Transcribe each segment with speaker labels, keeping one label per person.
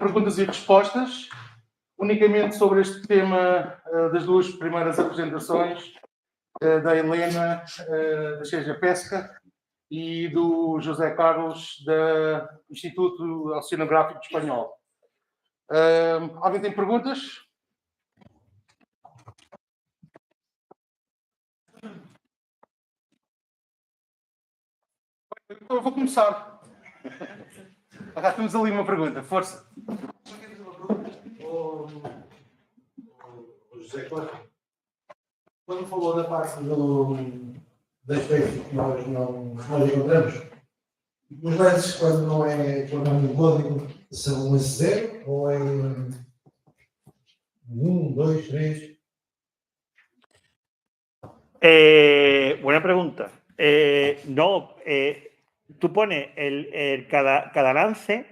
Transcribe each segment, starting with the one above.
Speaker 1: perguntas e respostas, unicamente sobre este tema das duas primeiras apresentações, da Helena, da Seja Pesca, e do José Carlos, do Instituto Oceanográfico Espanhol. Alguém tem perguntas? Eu vou começar. Temos ali uma pergunta, força.
Speaker 2: José Costa, quando falou da parte da espécie que nós encontramos, os lances, quando não é um código, são esse 0 ou é 1, 2, 3?
Speaker 3: Buena pregunta. No, tú pones cada lance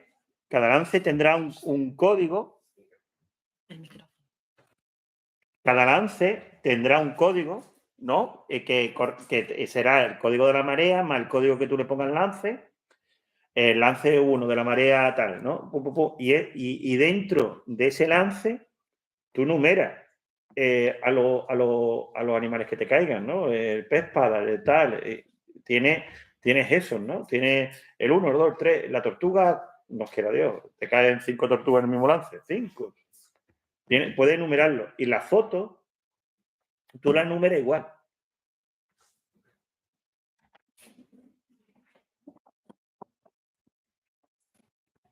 Speaker 3: tendrá un código. Cada lance tendrá un código, ¿no? Que será el código de la marea más el código que tú le pongas al lance. El lance 1 de la marea tal, ¿no? Y dentro de ese lance tú numeras a los animales que te caigan, ¿no? El pez espada, el tal. Tienes esos, ¿no? Tienes el 1, el 2, el 3. La tortuga, nos quiera Dios, te caen 5 tortugas en el mismo lance. 5. Puedes enumerarlo. Y la foto, tú la enumeras igual.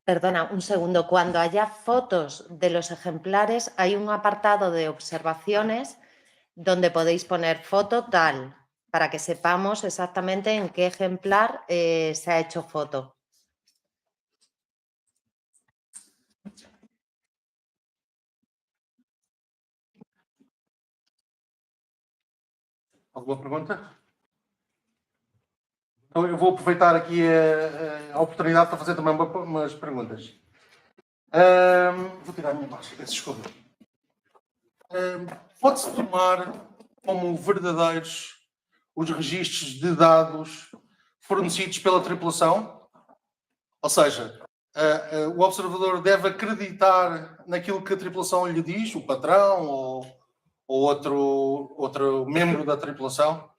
Speaker 4: Perdona, un segundo. Cuando haya fotos de los ejemplares, hay un apartado de observaciones donde podéis poner foto tal, para que sepamos exactamente en qué ejemplar se ha hecho foto.
Speaker 1: Alguma pergunta? Então eu vou aproveitar aqui a oportunidade para fazer também umas perguntas. Vou tirar a minha máscara, peço desculpa. Pode-se tomar como verdadeiros os registros de dados fornecidos pela tripulação? Ou seja, o observador deve acreditar naquilo que a tripulação lhe diz, o patrão ou outro membro da tripulação?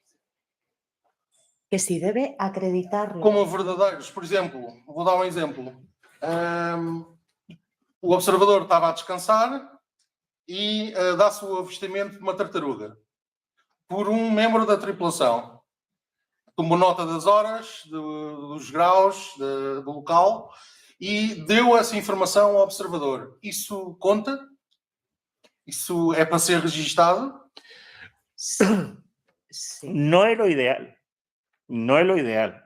Speaker 4: Que se debe acreditarlo.
Speaker 1: Como verdadeiros. Por exemplo, vou dar um exemplo. O observador estava a descansar e dá-se o avistamento de uma tartaruga por um membro da tripulação. Tomou nota das horas, dos graus, do local e deu essa informação ao observador. Isso conta? Isso é para ser registado?
Speaker 4: Sí.
Speaker 3: No es lo ideal. No es lo ideal.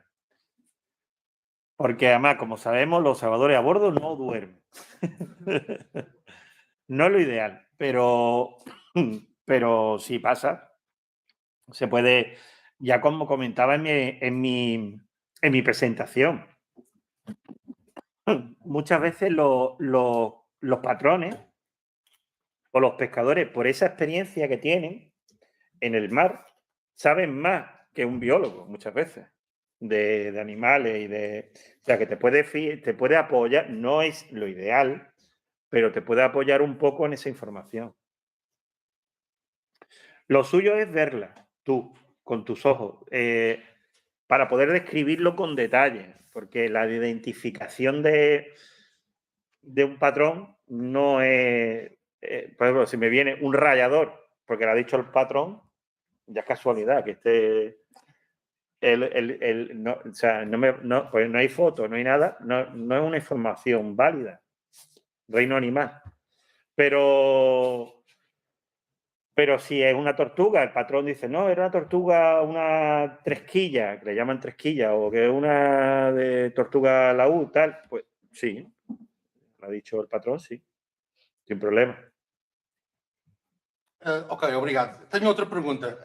Speaker 3: Porque además, como sabemos, los observadores a bordo no duermen. No es lo ideal, pero sí pasa. Se puede, ya como comentaba en mi presentación, muchas veces los patrones o los pescadores, por esa experiencia que tienen en el mar, saben más que un biólogo muchas veces de animales o sea, que te puede apoyar, no es lo ideal, pero te puede apoyar un poco en esa información. Lo suyo es verla tú, con tus ojos, para poder describirlo con detalle, porque la identificación de un patrón no es... por ejemplo, si me viene un rayador, porque lo ha dicho el patrón, ya es casualidad que esté... o sea, pues no hay foto, no hay nada, no es una información válida. Reino animal. Pero si es una tortuga, el patrón dice, no, era una tortuga, una tresquilla, que le llaman tresquilla, o que es una de tortuga laúd, tal, pues sí, lo ha dicho el patrón, sí, sin problema.
Speaker 1: Ok, obrigado. Tenho outra pergunta.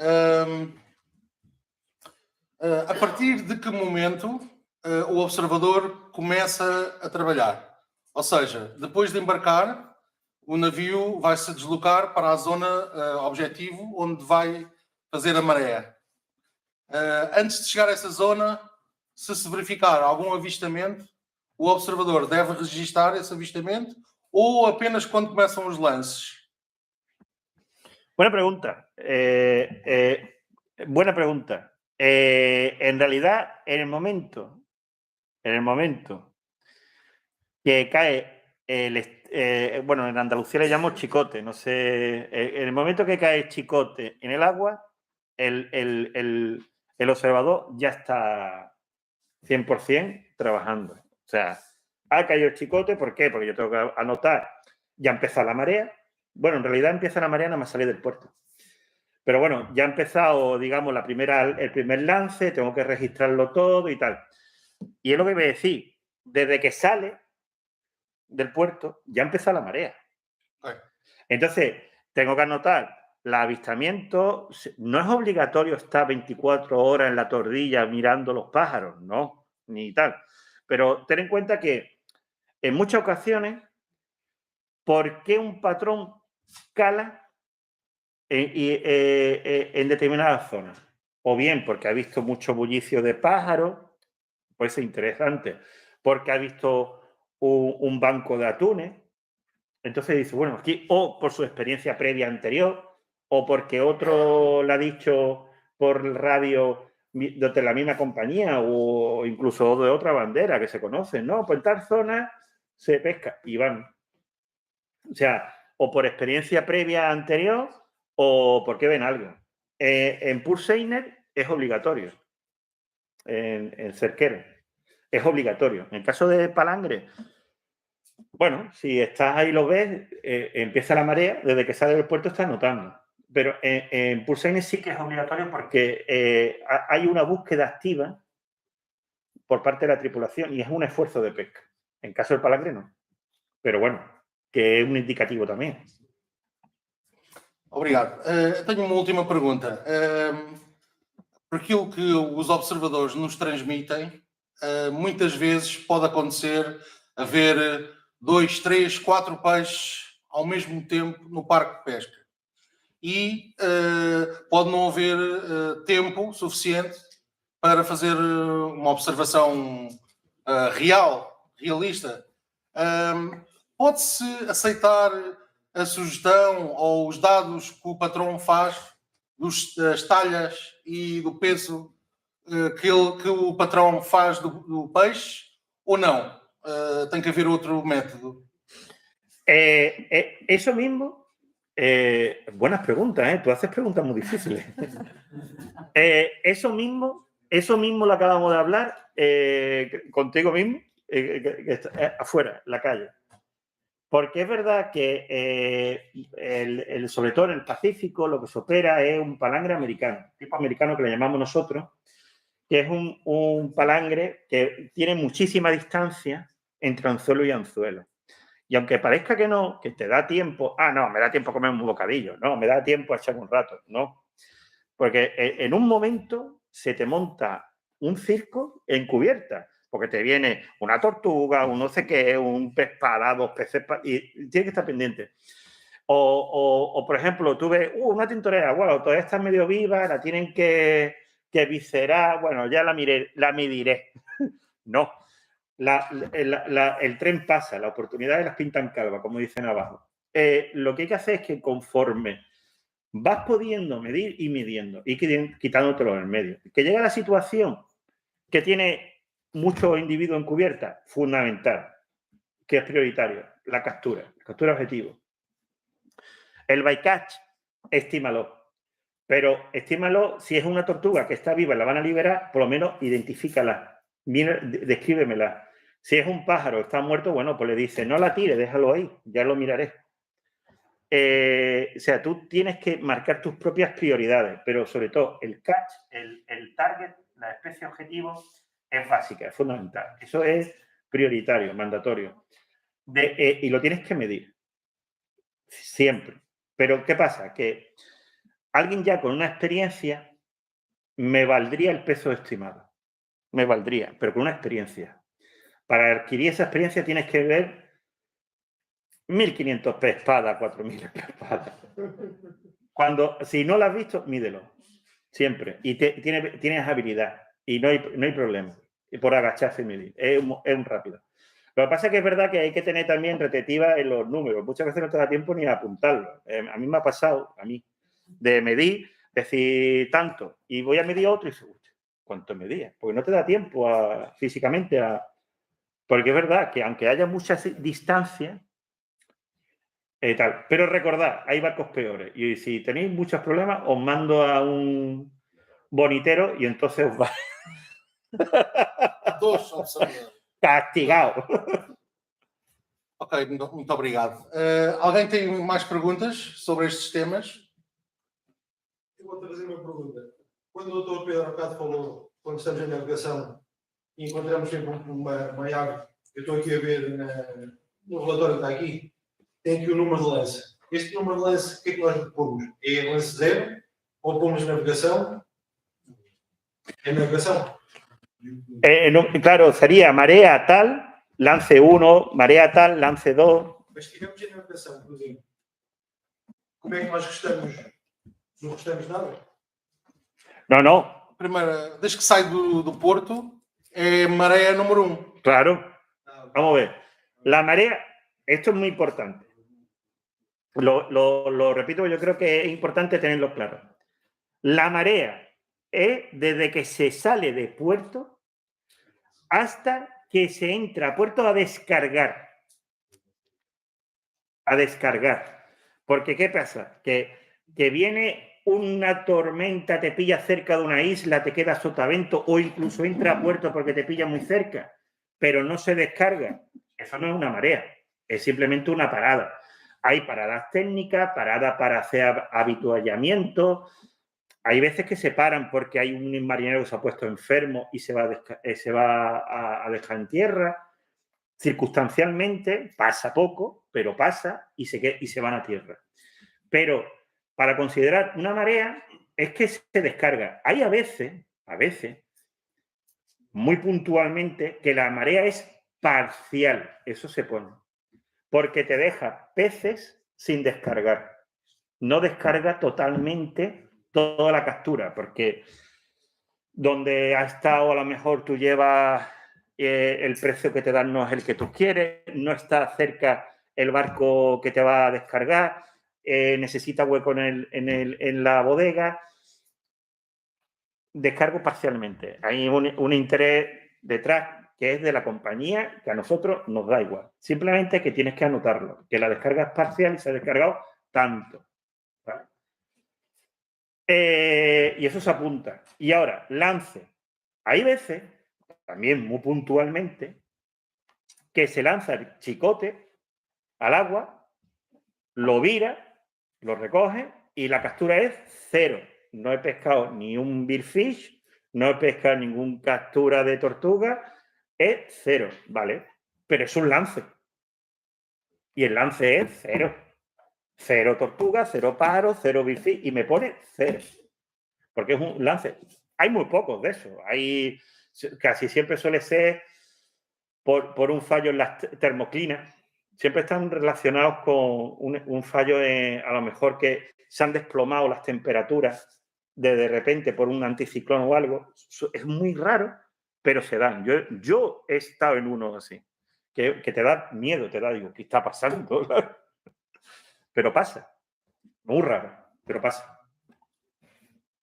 Speaker 1: A partir de que momento o observador começa a trabalhar? Ou seja, depois de embarcar, o navio vai se deslocar para a zona objetivo onde vai fazer a maré. Antes de chegar a essa zona, se verificar algum avistamento, o observador deve registar esse avistamento ou apenas quando começam os lances?
Speaker 3: Buena pregunta. Buena pregunta. En realidad, en el momento que cae bueno, en Andalucía le llamamos chicote, no sé, en el momento que cae el chicote en el agua, el observador ya está 100% trabajando. O sea, ha caído el chicote, ¿por qué? Porque yo tengo que anotar, ya empieza la marea. Bueno, en realidad empieza la marea nada más salir del puerto. Pero bueno, ya ha empezado, digamos, el primer lance, tengo que registrarlo todo y tal. Y es lo que voy a decir, desde que sale del puerto, ya empieza la marea. Entonces, tengo que anotar el avistamiento. No es obligatorio estar 24 horas en la tordilla mirando los pájaros, no, ni tal. Pero ten en cuenta que en muchas ocasiones, ¿por qué un patrón cala en determinadas zonas? O bien porque ha visto mucho bullicio de pájaros, puede ser interesante, porque ha visto un banco de atunes. Entonces dice, bueno, aquí, o por su experiencia previa anterior, o porque otro le ha dicho por radio de la misma compañía o incluso de otra bandera que se conocen, ¿no? Pues en tal zona se pesca y van. O sea, o por experiencia previa anterior o porque ven algo. En Purseiner es obligatorio, en cerquero, es obligatorio. En caso de palangre, bueno, si estás ahí lo ves, empieza la marea, desde que sale del puerto estás notando. Pero en Purseiner sí que es obligatorio porque hay una búsqueda activa por parte de la tripulación y es un esfuerzo de pesca. En caso del palangre no. Pero bueno, que es un indicativo también.
Speaker 1: Obrigado. Tenho uma última pergunta. Por aquilo que os observadores nos transmitem, muitas vezes pode acontecer haver 2, 3, 4 peixes ao mesmo tempo no parque de pesca. E pode não haver tempo suficiente para fazer uma observação realista. Pode-se aceitar a sugestão ou os dados que o patrão faz das talhas e do peso que o patrão faz do peixe ou não? Tem que haver outro método.
Speaker 3: Eso mismo, buenas preguntas, ¿eh? Tú haces preguntas muy difíciles. Eso mismo lo acabamos de hablar contigo mismo, afuera, en la calle. Porque es verdad que sobre todo en el Pacífico lo que se opera es un palangre americano, tipo americano que le llamamos nosotros, que es un palangre que tiene muchísima distancia entre anzuelo y anzuelo. Y aunque parezca que no, que te da tiempo, no, me da tiempo a comer un bocadillo, no, me da tiempo a echar un rato, no. Porque en un momento se te monta un circo en cubierta, porque te viene una tortuga, un no sé qué, un pez espada, 2 peces y tienes que estar pendiente. O por ejemplo, tú ves una tintorera, bueno, todavía está medio viva, la tienen que viscerar, bueno, ya la mediré. No. El tren pasa, las oportunidades las pintan calva, como dicen abajo. Lo que hay que hacer es que conforme vas pudiendo medir y midiendo y quitándotelo en el medio, que llega la situación que tiene muchos individuos en cubierta, fundamental, que es prioritario, la captura objetivo. El bycatch, estímalo, pero estímalo si es una tortuga que está viva y la van a liberar, por lo menos identifícala, descríbemela. Si es un pájaro, está muerto, bueno, pues le dice, no la tire, déjalo ahí, ya lo miraré. O sea, tú tienes que marcar tus propias prioridades, pero sobre todo el catch, el target, la especie objetivo es básica, es fundamental. Eso es prioritario, mandatorio. Y lo tienes que medir. Siempre. Pero, ¿qué pasa? Que alguien ya con una experiencia me valdría el peso estimado. Me valdría, pero con una experiencia. Para adquirir esa experiencia tienes que ver 1.500 pez espada, 4.000 pez espada. Si no lo has visto, mídelo. Siempre. Y tienes habilidad. Y no hay problema. Y por agacharse y medir. Es un rápido. Lo que pasa es que es verdad que hay que tener también retentiva en los números. Muchas veces no te da tiempo ni a apuntarlo. A mí me ha pasado, de medir, decir tanto, y voy a medir otro y digo, ¿cuánto medía? Porque no te da tiempo físicamente a... Porque es verdad que aunque haya muchas distancias, tal. Pero recordad, hay barcos peores. Y si tenéis muchos problemas, os mando a un bonitero y entonces os va...
Speaker 1: Dos observadores.
Speaker 3: castigado.
Speaker 1: Ok, muito obrigado. Alguém tem mais perguntas sobre estes temas?
Speaker 2: Eu vou trazer uma pergunta. Quando o Dr. Pedro Arcado falou, quando estamos em navegação e encontramos sempre uma árvore, eu estou aqui a ver no relatório que está aqui, tem aqui o número de lance. Este número de lance, o que é que nós pomos? É lance 0 ou pomos navegação? É navegação?
Speaker 3: Claro, sería marea tal, lance 1, marea tal, lance 2.
Speaker 2: Mas se estivermos em navegação, por exemplo, como é que nós gostamos? Não gostamos nada?
Speaker 3: No.
Speaker 1: Primeiro, desde que sai do porto, é maré número 1.
Speaker 3: Claro. Vamos a ver. La marea, esto es muy importante. Lo repito, yo creo que es importante tenerlo claro. La marea es desde que se sale de puerto hasta que se entra a puerto a descargar. A descargar. Porque, ¿qué pasa? Que viene una tormenta, te pilla cerca de una isla, te queda sotavento o incluso entra a puerto porque te pilla muy cerca, pero no se descarga. Eso no es una marea, es simplemente una parada. Hay paradas técnicas, paradas para hacer habituallamiento. Hay veces que se paran porque hay un marinero que se ha puesto enfermo y se va a dejar en tierra. Circunstancialmente pasa poco, pero pasa y se van a tierra. Pero para considerar una marea es que se descarga. Hay a veces, muy puntualmente, que la marea es parcial. Eso se pone. Porque te deja peces sin descargar. No descarga totalmente toda la captura, porque donde ha estado a lo mejor tú llevas el precio que te dan no es el que tú quieres, no está cerca el barco que te va a descargar, necesita hueco en la bodega. Descargo parcialmente. Hay un interés detrás que es de la compañía, que a nosotros nos da igual. Simplemente que tienes que anotarlo, que la descarga es parcial y se ha descargado tanto. ¿Vale? Y eso se apunta. Y ahora, lance. Hay veces, también muy puntualmente, que se lanza el chicote al agua, lo vira, lo recoge y la captura es 0. No he pescado ni un billfish, no he pescado ninguna captura de tortuga, es 0, ¿vale? Pero es un lance. Y el lance es 0. 0 tortuga, 0 pájaro, 0 billfish y me pone 0. Porque es un lance. Hay muy pocos de esos. Casi siempre suele ser por un fallo en las termoclinas. Siempre están relacionados con un fallo, a lo mejor que se han desplomado las temperaturas de repente por un anticiclón o algo. Es muy raro, pero se dan. Yo he estado en uno así, que te da miedo, digo, ¿qué está pasando? Pero pasa. Muy raro, pero pasa.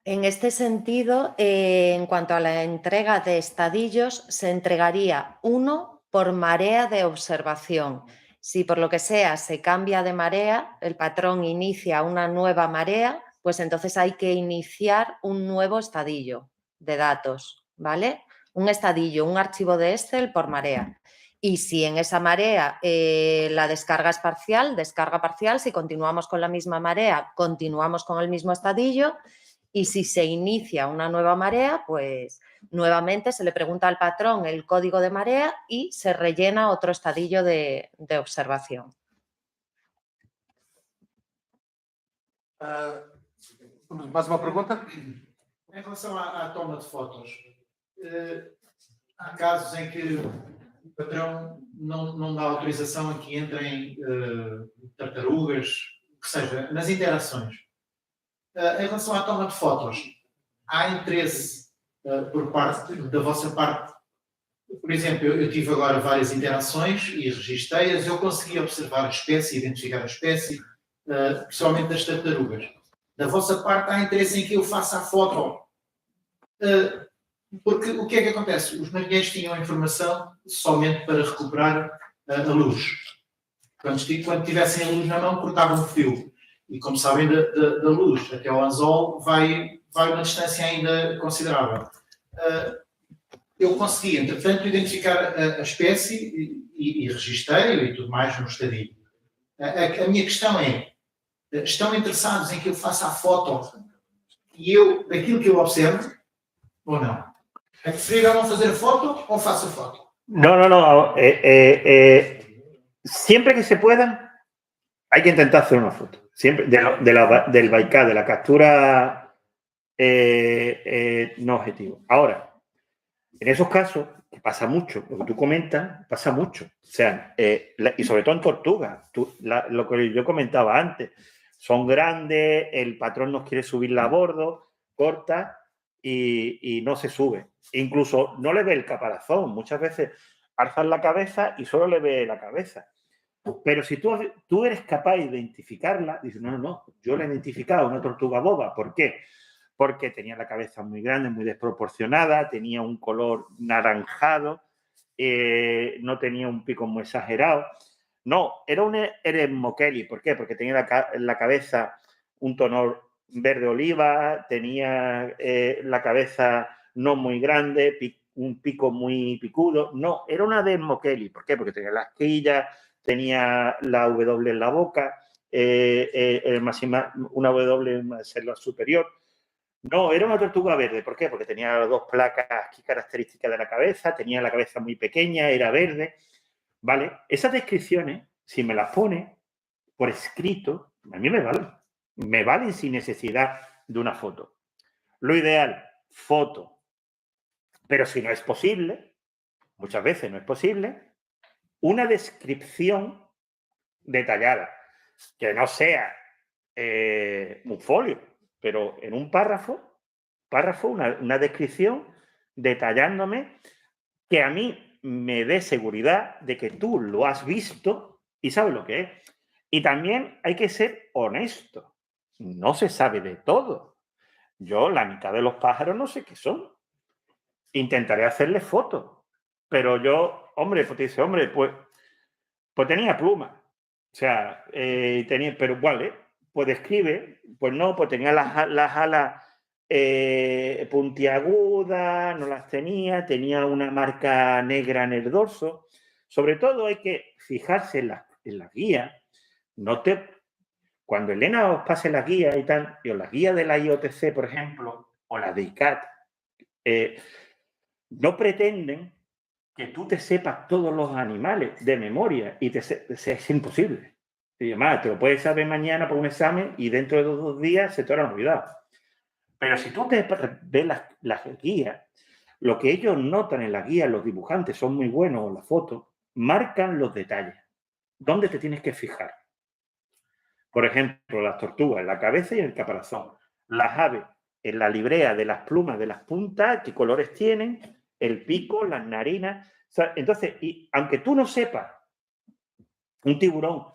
Speaker 4: En este sentido, en cuanto a la entrega de estadillos, se entregaría 1 por marea de observación. Si por lo que sea se cambia de marea, el patrón inicia una nueva marea, pues entonces hay que iniciar un nuevo estadillo de datos, ¿vale? Un estadillo, un archivo de Excel por marea. Y si en esa marea la descarga es parcial, descarga parcial. Si continuamos con la misma marea, continuamos con el mismo estadillo. Y si se inicia una nueva marea, pues nuevamente se le pregunta al patrón el código de marea y se rellena otro estadillo de observación.
Speaker 1: Mais uma pergunta?
Speaker 2: Em relação à toma de fotos, há casos em que o patrão não dá autorização a que entrem tartarugas, o que seja, nas interações. Em relação à toma de fotos, há interesse por parte da vossa parte Por exemplo, eu tive agora várias interações e registrei-as. Eu consegui observar a espécie, identificar a espécie, principalmente das tartarugas. Da vossa parte, há interesse em que eu faça a foto. Porque o que é que acontece? Os marinheiros tinham a informação somente para recuperar a luz. Quando tivessem a luz na mão, cortavam o fio. E como sabem, da luz até ao anzol vai uma distância ainda considerável. Eu consegui, entretanto, identificar a espécie e registrei e tudo mais no estadio. A minha questão é, estão interessados em que eu faça a foto e eu, daquilo que eu observo, ou não? É preferível não fazer a foto ou faço a foto?
Speaker 3: No. Siempre que se pueda, hay que intentar hacer una foto. Siempre del bycatch, de la captura no objetivo. Ahora, en esos casos, que pasa mucho, lo que tú comentas, pasa mucho. O sea, y sobre todo en tortugas, lo que yo comentaba antes, son grandes, el patrón nos quiere subirla a bordo, corta y no se sube. Incluso no le ve el caparazón. Muchas veces alzas la cabeza y solo le ve la cabeza. Pero si tú eres capaz de identificarla, dices, no, yo la he identificado, una tortuga boba. ¿Por qué? Porque tenía la cabeza muy grande, muy desproporcionada, tenía un color naranjado, no tenía un pico muy exagerado. No, era un Eretmochelys. ¿Por qué? Porque tenía la cabeza un tono verde oliva, tenía la cabeza no muy grande, un pico muy picudo. No, era una Eretmochelys. ¿Por qué? Porque tenía las quillas, tenía la W en la boca, una W en la célula superior. No, era una tortuga verde. ¿Por qué? Porque tenía dos placas aquí características de la cabeza, tenía la cabeza muy pequeña, era verde. ¿Vale? Esas descripciones, si me las pone por escrito, a mí me valen. Me valen sin necesidad de una foto. Lo ideal, foto. Pero si no es posible, muchas veces no es posible, una descripción detallada, que no sea un folio, pero en un párrafo, una descripción detallándome que a mí me dé seguridad de que tú lo has visto y sabes lo que es. Y también hay que ser honesto. No se sabe de todo. Yo la mitad de los pájaros no sé qué son. Intentaré hacerle fotos. Pero yo, hombre, pues te dice, hombre, pues tenía pluma. O sea, tenía, pero vale, pues describe, pues no, pues tenía las alas puntiagudas, no las tenía una marca negra en el dorso. Sobre todo hay que fijarse en la guía. Cuando Elena os pase la guía y tal, o la guía de la IOTC, por ejemplo, o la de ICAT, no pretenden que tú te sepas todos los animales de memoria y es imposible. Y además, te lo puedes saber mañana por un examen y dentro de 2 días se te habrán olvidado. Pero si tú te ves las guías, lo que ellos notan en las guías, los dibujantes son muy buenos en la foto, marcan los detalles. ¿Dónde te tienes que fijar? Por ejemplo, las tortugas en la cabeza y en el caparazón. Las aves en la librea de las plumas, de las puntas, qué colores tienen, el pico, las narinas. O sea, entonces, y aunque tú no sepas, un tiburón,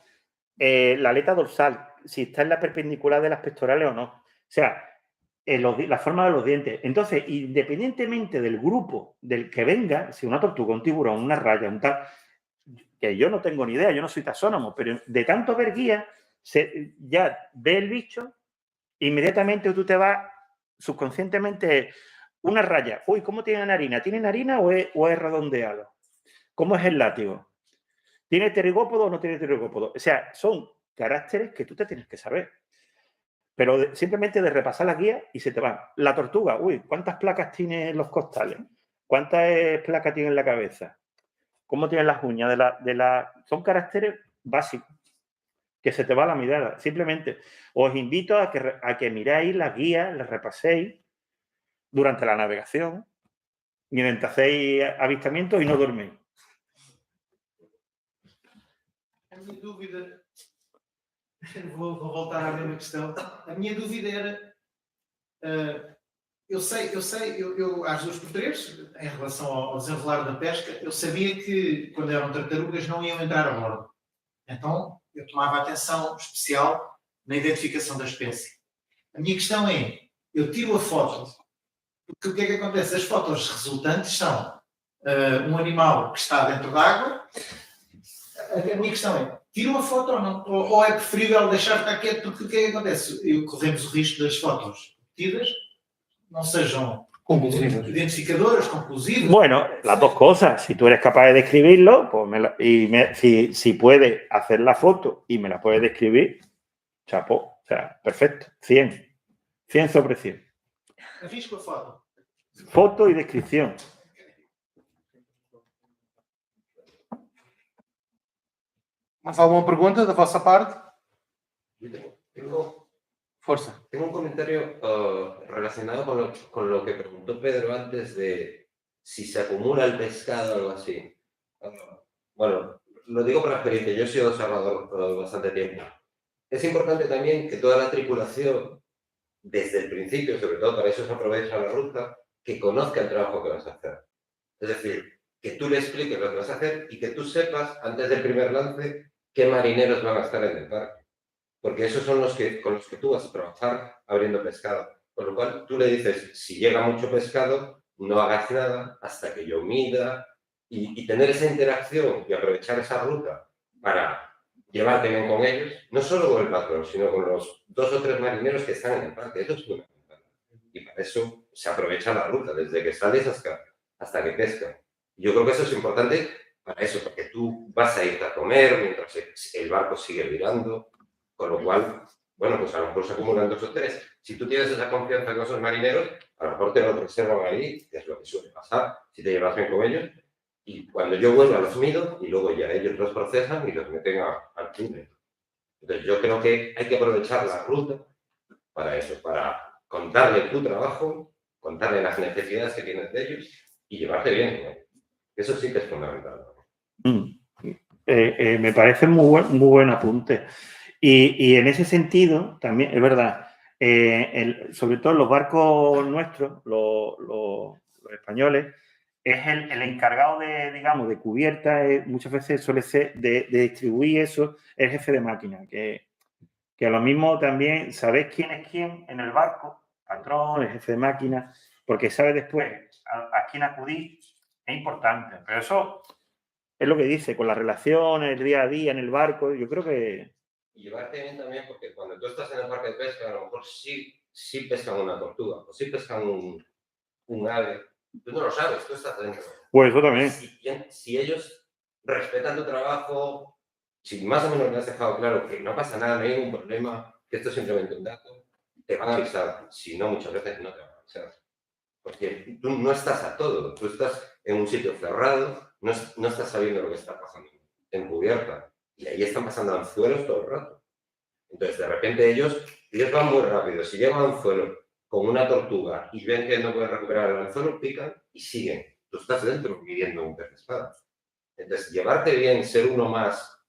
Speaker 3: la aleta dorsal, si está en la perpendicular de las pectorales o no. O sea, la forma de los dientes. Entonces, independientemente del grupo del que venga, si una tortuga, un tiburón, una raya, un tal, que yo no tengo ni idea, yo no soy taxónomo, pero de tanto ver guías, ya ve el bicho, inmediatamente tú te vas subconscientemente una raya. Uy, ¿cómo tiene narina? ¿Tiene narina o es redondeado? ¿Cómo es el látigo? ¿Tiene pterigópodo o no tiene pterigópodo? O sea, son caracteres que tú te tienes que saber. Pero simplemente de repasar las guías y se te van. La tortuga, uy, ¿cuántas placas tiene en los costales? ¿Cuántas placas tiene en la cabeza? ¿Cómo tienen las uñas Son caracteres básicos que se te va la mirada. Simplemente os invito a que miráis las guías, las repaséis durante la navegación, mientras hacéis avistamientos y no dorméis.
Speaker 2: A minha dúvida, vou voltar à mesma questão. A minha dúvida era eu às 2x3, em relação ao desenrolar da pesca, eu sabia que quando eram tartarugas não iam entrar a bordo. Então, eu tomava atenção especial na identificação da espécie. A minha questão é, eu tiro a foto, porque o que é que acontece? As fotos resultantes são um animal que está dentro d'água. A minha questão é, tiro a foto ou não? Ou é preferível deixar estar quieto? Porque o que é que acontece? Corremos o risco das fotos obtidas não sejam identificadoras, conclusivas.
Speaker 3: Bueno, las dos cosas. Si tú eres capaz de describirlo, pues si puedes hacer la foto y me la puedes describir, chapó. O sea, perfecto. 100. 100 sobre 100.
Speaker 2: Arrisco a foto.
Speaker 3: Foto y descripción.
Speaker 1: Mais alguma pergunta da vossa parte? Força.
Speaker 5: Tengo un comentario relacionado con lo que preguntó Pedro antes de si se acumula el pescado o algo así. Bueno, lo digo por experiencia, yo he sido observador bastante tiempo. Es importante también que toda la tripulación, desde el principio, sobre todo para eso se aprovecha la ruta, que conozca el trabajo que vas a hacer. Es decir, que tú le expliques lo que vas a hacer y que tú sepas, antes del primer lance, qué marineros van a estar en el parque. Porque esos son con los que tú vas a trabajar abriendo pescado. Con lo cual, tú le dices, si llega mucho pescado, no hagas nada hasta que yo mida y tener esa interacción y aprovechar esa ruta para llevarte bien con ellos, no solo con el patrón, sino con los 2 o 3 marineros que están en el parque. Eso es fundamental. Y para eso se aprovecha la ruta, desde que sales hasta que pescan. Yo creo que eso es importante para eso, porque tú vas a irte a comer mientras el barco sigue virando. Con lo cual, bueno, pues a lo mejor se acumulan 2 o 3. Si tú tienes esa confianza con esos marineros, a lo mejor te lo reservan ahí, que es lo que suele pasar, si te llevas bien con ellos. Y cuando yo vuelva los mido y luego ya ellos los procesan y los meten al túnel. Entonces yo creo que hay que aprovechar la ruta para eso, para contarle tu trabajo, contarle las necesidades que tienes de ellos y llevarte bien, ¿no? Eso sí que es fundamental.
Speaker 3: Me parece muy buen apunte. Y en ese sentido, también es verdad, sobre todo los barcos nuestros, los españoles, es el encargado de, digamos, de cubierta, muchas veces suele ser de distribuir eso, el jefe de máquina, que a lo mismo también sabes quién es quién en el barco, patrón, el jefe de máquina, porque sabes después a quién acudir, es importante. Pero eso es lo que dice, con la relación, el día a día, en el barco, yo creo que...
Speaker 5: Y llevarte bien también, porque cuando tú estás en el parque de pesca, a lo mejor sí pescan una tortuga, o sí pescan un ave. Tú no lo sabes, tú estás dentro.
Speaker 3: Pues eso también.
Speaker 5: Si ellos respetan tu trabajo, si más o menos le has dejado claro que no pasa nada, no hay ningún problema, que esto es simplemente un dato, te van a avisar. Si no, muchas veces no te van a avisar. Porque tú no estás a todo, tú estás en un sitio cerrado, no estás sabiendo lo que está pasando en cubierta. Y ahí están pasando anzuelos todo el rato. Entonces, de repente ellos van muy rápido. Si llegan a un anzuelo con una tortuga y ven que no pueden recuperar el anzuelo, pican y siguen. Tú estás dentro midiendo un pez de espada. Entonces, llevarte bien, ser uno más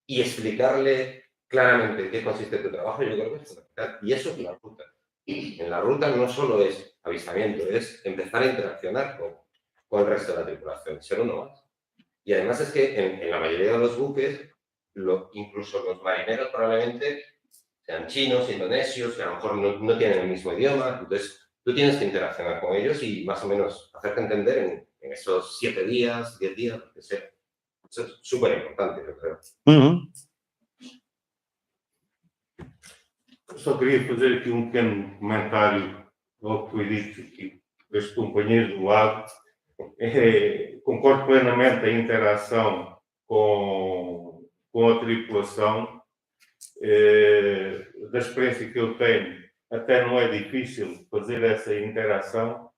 Speaker 5: y explicarle claramente en qué consiste tu trabajo, yo creo que es fundamental. Y eso es la ruta. En la ruta no solo es avistamiento, es empezar a interaccionar con el resto de la tripulación, ser uno más. Y además es que en la mayoría de los buques, incluso los marineros probablemente sean chinos, indonesios, que a lo mejor no tienen el mismo idioma. Entonces, tú tienes que interaccionar con ellos y más o menos hacerte entender en esos 7 días, 10 días, lo que sea. Eso es súper importante, yo creo.
Speaker 6: Só queria fazer aqui um pequeno comentário ao que foi dito aqui pelos companheiros do lado. Concordo plenamente a interação com a tripulação. Da experiência que eu tenho, até não é difícil fazer essa interação.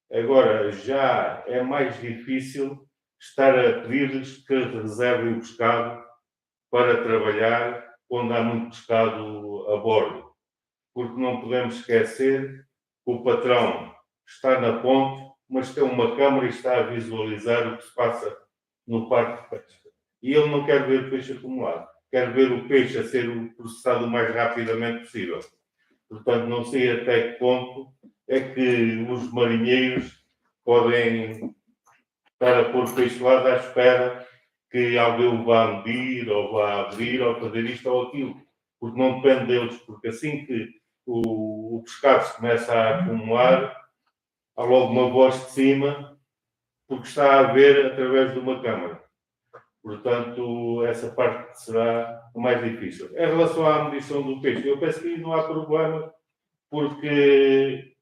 Speaker 6: Agora, já é mais difícil estar a pedir-lhes que reservem o pescado para trabalhar quando há muito pescado a bordo. Porque não podemos esquecer que o patrão está na ponte, mas tem uma câmara e está a visualizar o que se passa no parque de pesca. E ele não quer ver o peixe acumulado. Quer ver o peixe a ser processado o mais rapidamente possível. Portanto, não sei até que ponto é que os marinheiros podem estar a pôr peixe lá à espera que alguém o vá medir, ou vá abrir, ou fazer isto ou aquilo. Porque não depende deles, porque assim que o pescado se começa a acumular, há logo uma voz de cima, porque está a ver através de uma câmara. Portanto, essa parte será o mais difícil. Em relação à medição do peixe, eu penso que aí não há problema, porque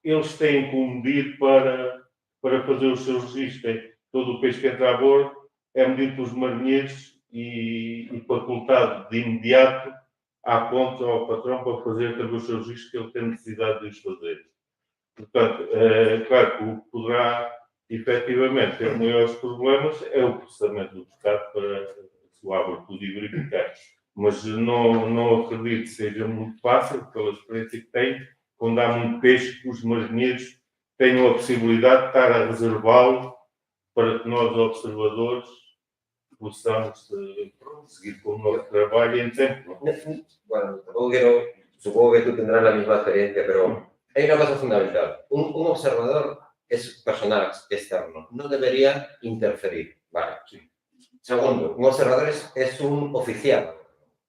Speaker 6: eles têm que medir para fazer os seus registros. Todo o peixe que entra a bordo é medido pelos marinheiros e facultado de imediato à ponta ao patrão para fazer também os seus registros que ele tem necessidade de os fazer. Portanto, claro que o que poderá efetivamente ter maiores problemas é o processamento do pescado para sua abertura e verificar. Mas não acredito que seja muito fácil, pela experiência que tenho, quando há muito peixe, que os marinheiros tenham a possibilidade de estar a reservá-lo para que nós, observadores, possamos seguir com o nosso trabalho em tempo.
Speaker 5: Bueno, supongo que tú tendrás la misma experiencia, pero hay una cosa fundamental. Un observador es personal externo, no debería interferir. Vale. Sí. Segundo, un observador es un oficial,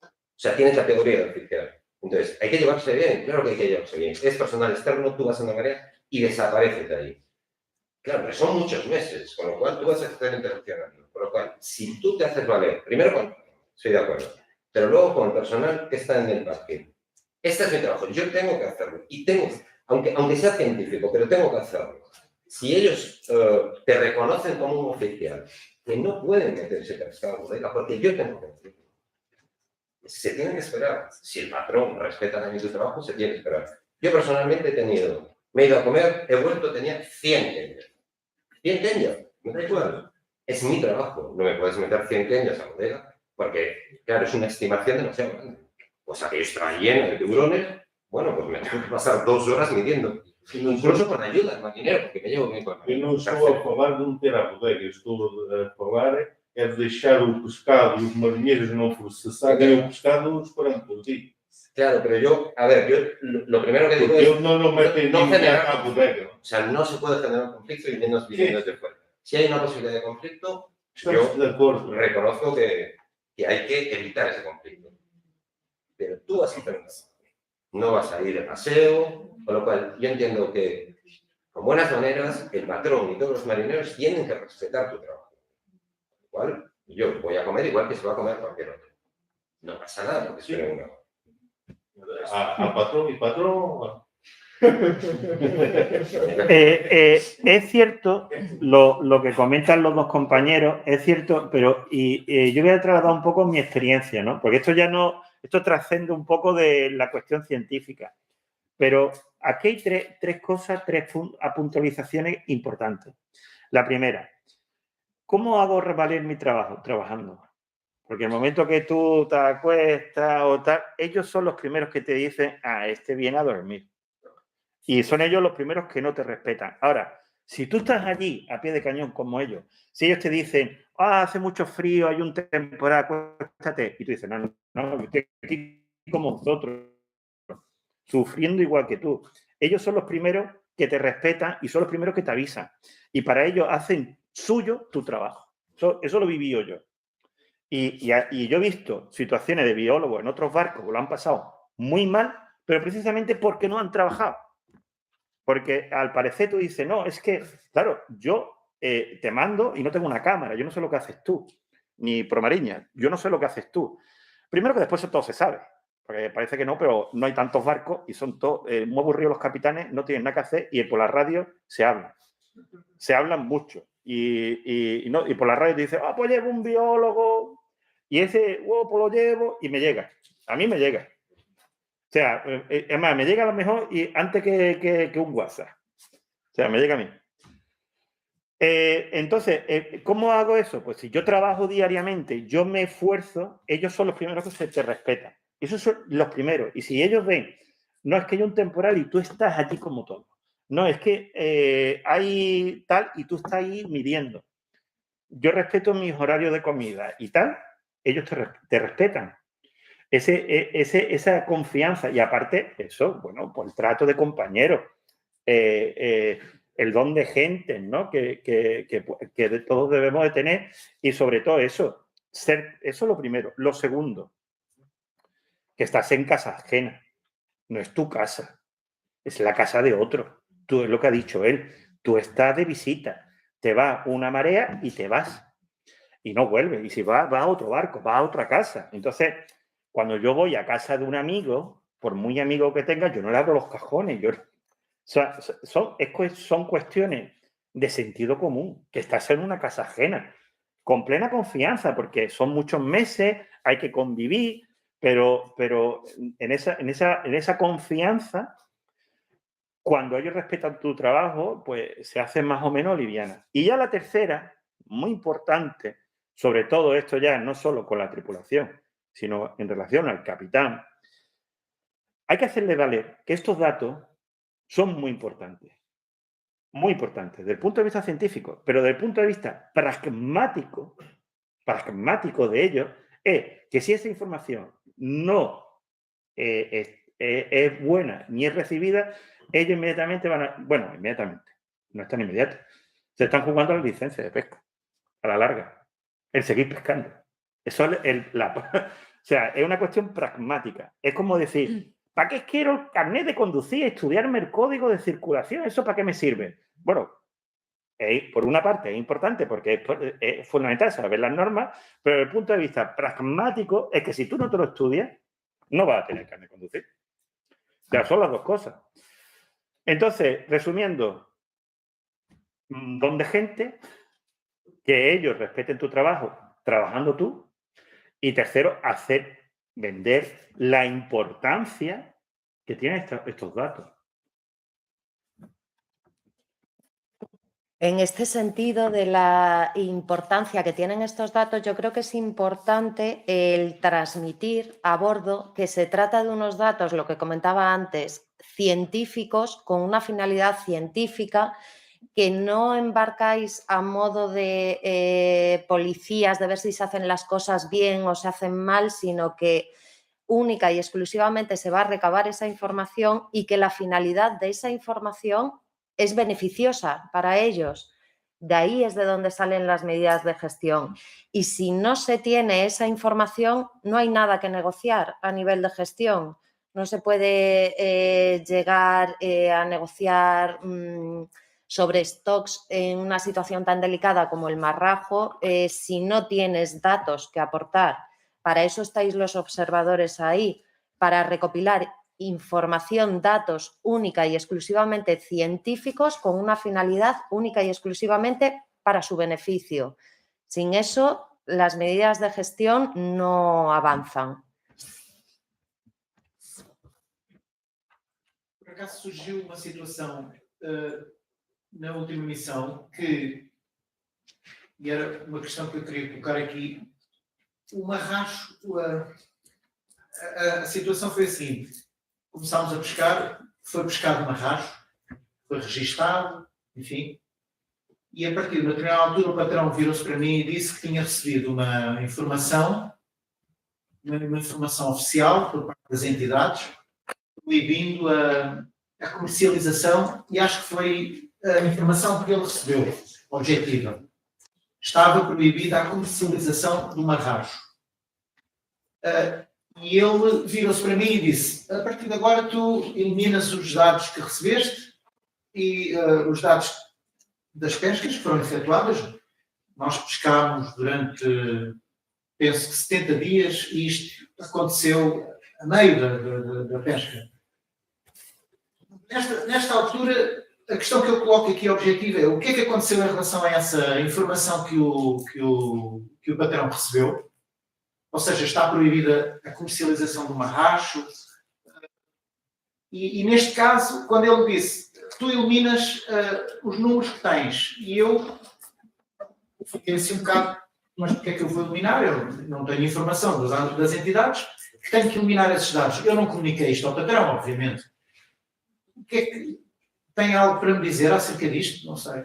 Speaker 5: o sea, tiene categoría de oficial. Entonces, hay que llevarse bien, claro que hay que llevarse bien. Es personal externo, tú vas a una marea y desapareces de ahí. Claro, pero son muchos meses, con lo cual tú vas a estar interaccionando. Por lo cual, si tú te haces valer, primero con, estoy de acuerdo, pero luego con el personal que está en el parque. Este es mi trabajo, yo tengo que hacerlo. Y tengo, aunque sea científico, pero tengo que hacerlo. Si ellos te reconocen como un oficial, que no pueden meterse pescado en bodega, porque yo tengo que hacerlo. Se tienen que esperar. Si el patrón respeta también su trabajo, se tiene que esperar. Yo personalmente me he ido a comer, he vuelto, tenía 100 kenyas. 100 kenyas, me da igual. Es mi trabajo. No me puedes meter 100 kenyas a bodega, porque, claro, es una estimación demasiado grande. Pues aquello está lleno de tiburones, bueno, pues me tengo que pasar 2 horas midiendo. Incluso con ayuda del marinero, porque me llevo bien con
Speaker 6: Eu não estou a falar de meter à bodega, eu estou a falar é de deixar o pescado e os marinheiros não processarem o pescado esperando por ti.
Speaker 5: Claro, pero yo, a ver, yo lo primero que digo es no generar
Speaker 6: a bodega.
Speaker 5: O sea, no se puede generar conflicto y menos viniendo desde fuera. Si hay una posibilidad de conflicto,
Speaker 6: Estamos de acordo.
Speaker 5: Reconozco que hay que evitar ese conflicto. Pero tú vas a hacer un trabajo. No vas a ir de paseo, con lo cual yo entiendo que con buenas maneras el patrón y todos los marineros tienen que respetar tu trabajo. Igual, yo voy a comer igual que se va a comer cualquier otro. No pasa nada porque soy una.
Speaker 6: A patrón y patrón.
Speaker 3: Es cierto lo que comentan los dos compañeros, es cierto, pero yo voy a trasladar un poco mi experiencia, ¿no? Porque esto trasciende un poco de la cuestión científica. Pero aquí hay tres cosas, tres puntualizaciones importantes. La primera, ¿cómo hago revaler mi trabajo? Trabajando. Porque el momento que tú te acuestas o tal, ellos son los primeros que te dicen, este viene a dormir. Y son ellos los primeros que no te respetan. Ahora, si tú estás allí a pie de cañón como ellos, si ellos te dicen, hace mucho frío, hay un temporal, acuéstate, y tú dices, no, yo estoy aquí como vosotros, sufriendo igual que tú. Ellos son los primeros que te respetan y son los primeros que te avisan. Y para ellos hacen suyo tu trabajo. Eso lo viví yo. Y yo he visto situaciones de biólogos en otros barcos que lo han pasado muy mal, pero precisamente porque no han trabajado. Porque al parecer tú dices, no, es que, claro, yo te mando y no tengo una cámara, yo no sé lo que haces tú, ni Promariña, yo no sé lo que haces tú. Primero que después todo se sabe, porque parece que no, pero no hay tantos barcos y son todos muy aburridos los capitanes, no tienen nada que hacer y por la radio se hablan mucho. Y por la radio te dicen, pues llevo un biólogo y ese, pues lo llevo y me llega, a mí me llega. O sea, es más, me llega a lo mejor y antes que un WhatsApp. O sea, me llega a mí. Entonces, ¿cómo hago eso? Pues si yo trabajo diariamente, yo me esfuerzo, ellos son los primeros que se te respetan. Esos son los primeros. Y si ellos ven, no es que hay un temporal y tú estás allí como todo. No, es que hay tal y tú estás ahí midiendo. Yo respeto mis horarios de comida y tal, ellos te respetan. Esa confianza y aparte eso, bueno, por el trato de compañeros. el don de gente, ¿no? Que todos debemos de tener y sobre todo eso, eso es lo primero. Lo segundo, que estás en casa ajena, no es tu casa, es la casa de otro. Tú, es lo que ha dicho él, tú estás de visita, te va una marea y te vas y no vuelves. Y si vas a otro barco, vas a otra casa. Entonces, cuando yo voy a casa de un amigo, por muy amigo que tenga, yo no le abro los cajones. O sea, son cuestiones de sentido común, que estás en una casa ajena, con plena confianza, porque son muchos meses, hay que convivir, pero en esa confianza, cuando ellos respetan tu trabajo, pues se hace más o menos liviana. Y ya la tercera, muy importante, sobre todo esto ya no solo con la tripulación, sino en relación al capitán, hay que hacerle valer que estos datos son muy importantes desde el punto de vista científico, pero desde el punto de vista pragmático de ellos, es que si esa información no es buena ni es recibida, ellos inmediatamente van a... Bueno, inmediatamente, no es tan inmediato. Se están jugando la licencia de pesca, a la larga, el seguir pescando. Eso es o sea, es una cuestión pragmática. Es como decir, ¿para qué quiero el carnet de conducir, estudiarme el código de circulación? ¿Eso para qué me sirve? Bueno, por una parte es importante porque es fundamental saber las normas, pero desde el punto de vista pragmático es que si tú no te lo estudias, no vas a tener carnet de conducir. O sea, son las dos cosas. Entonces, resumiendo, don de gente, que ellos respeten tu trabajo trabajando tú, y tercero, vender la importancia que tienen estos datos.
Speaker 4: En este sentido de la importancia que tienen estos datos, yo creo que es importante el transmitir a bordo que se trata de unos datos, lo que comentaba antes, científicos, con una finalidad científica, que no embarcáis a modo de policías de ver si se hacen las cosas bien o se hacen mal, sino que única y exclusivamente se va a recabar esa información y que la finalidad de esa información es beneficiosa para ellos. De ahí es de donde salen las medidas de gestión. Y si no se tiene esa información, no hay nada que negociar a nivel de gestión. No se puede llegar a negociar sobre stocks en una situación tan delicada como el marrajo si no tienes datos que aportar. Para eso estáis los observadores ahí, para recopilar información, datos única y exclusivamente científicos con una finalidad única y exclusivamente para su beneficio. Sin eso, las medidas de gestión no avanzan.
Speaker 2: Por acaso surgiu uma situação na última missão e era uma questão que eu queria colocar aqui. O marracho, a situação foi assim: começámos a pescar, foi pescado marracho, foi registado, enfim, e a partir de uma determinada altura o patrão virou-se para mim e disse que tinha recebido uma informação oficial por parte das entidades, proibindo a comercialização, e acho que foi a informação que ele recebeu, objetiva. Estava proibida a comercialização do marracho. E ele virou-se para mim e disse: a partir de agora tu eliminas os dados que recebeste e os dados das pescas que foram efetuadas. Nós pescámos durante, penso que 70 dias, e isto aconteceu a meio da pesca. Nesta altura, a questão que eu coloco aqui objetiva é: o que é que aconteceu em relação a essa informação que o patrão recebeu? Ou seja, está proibida a comercialização do marracho. E neste caso, quando ele disse que tu eliminas os números que tens, e eu fiquei assim um bocado: mas porque é que eu vou eliminar? Eu não tenho informação dos dados das entidades, tenho que eliminar esses dados. Eu não comuniquei isto ao patrão, obviamente. O que é que tem algo para me dizer acerca disto? Não sei.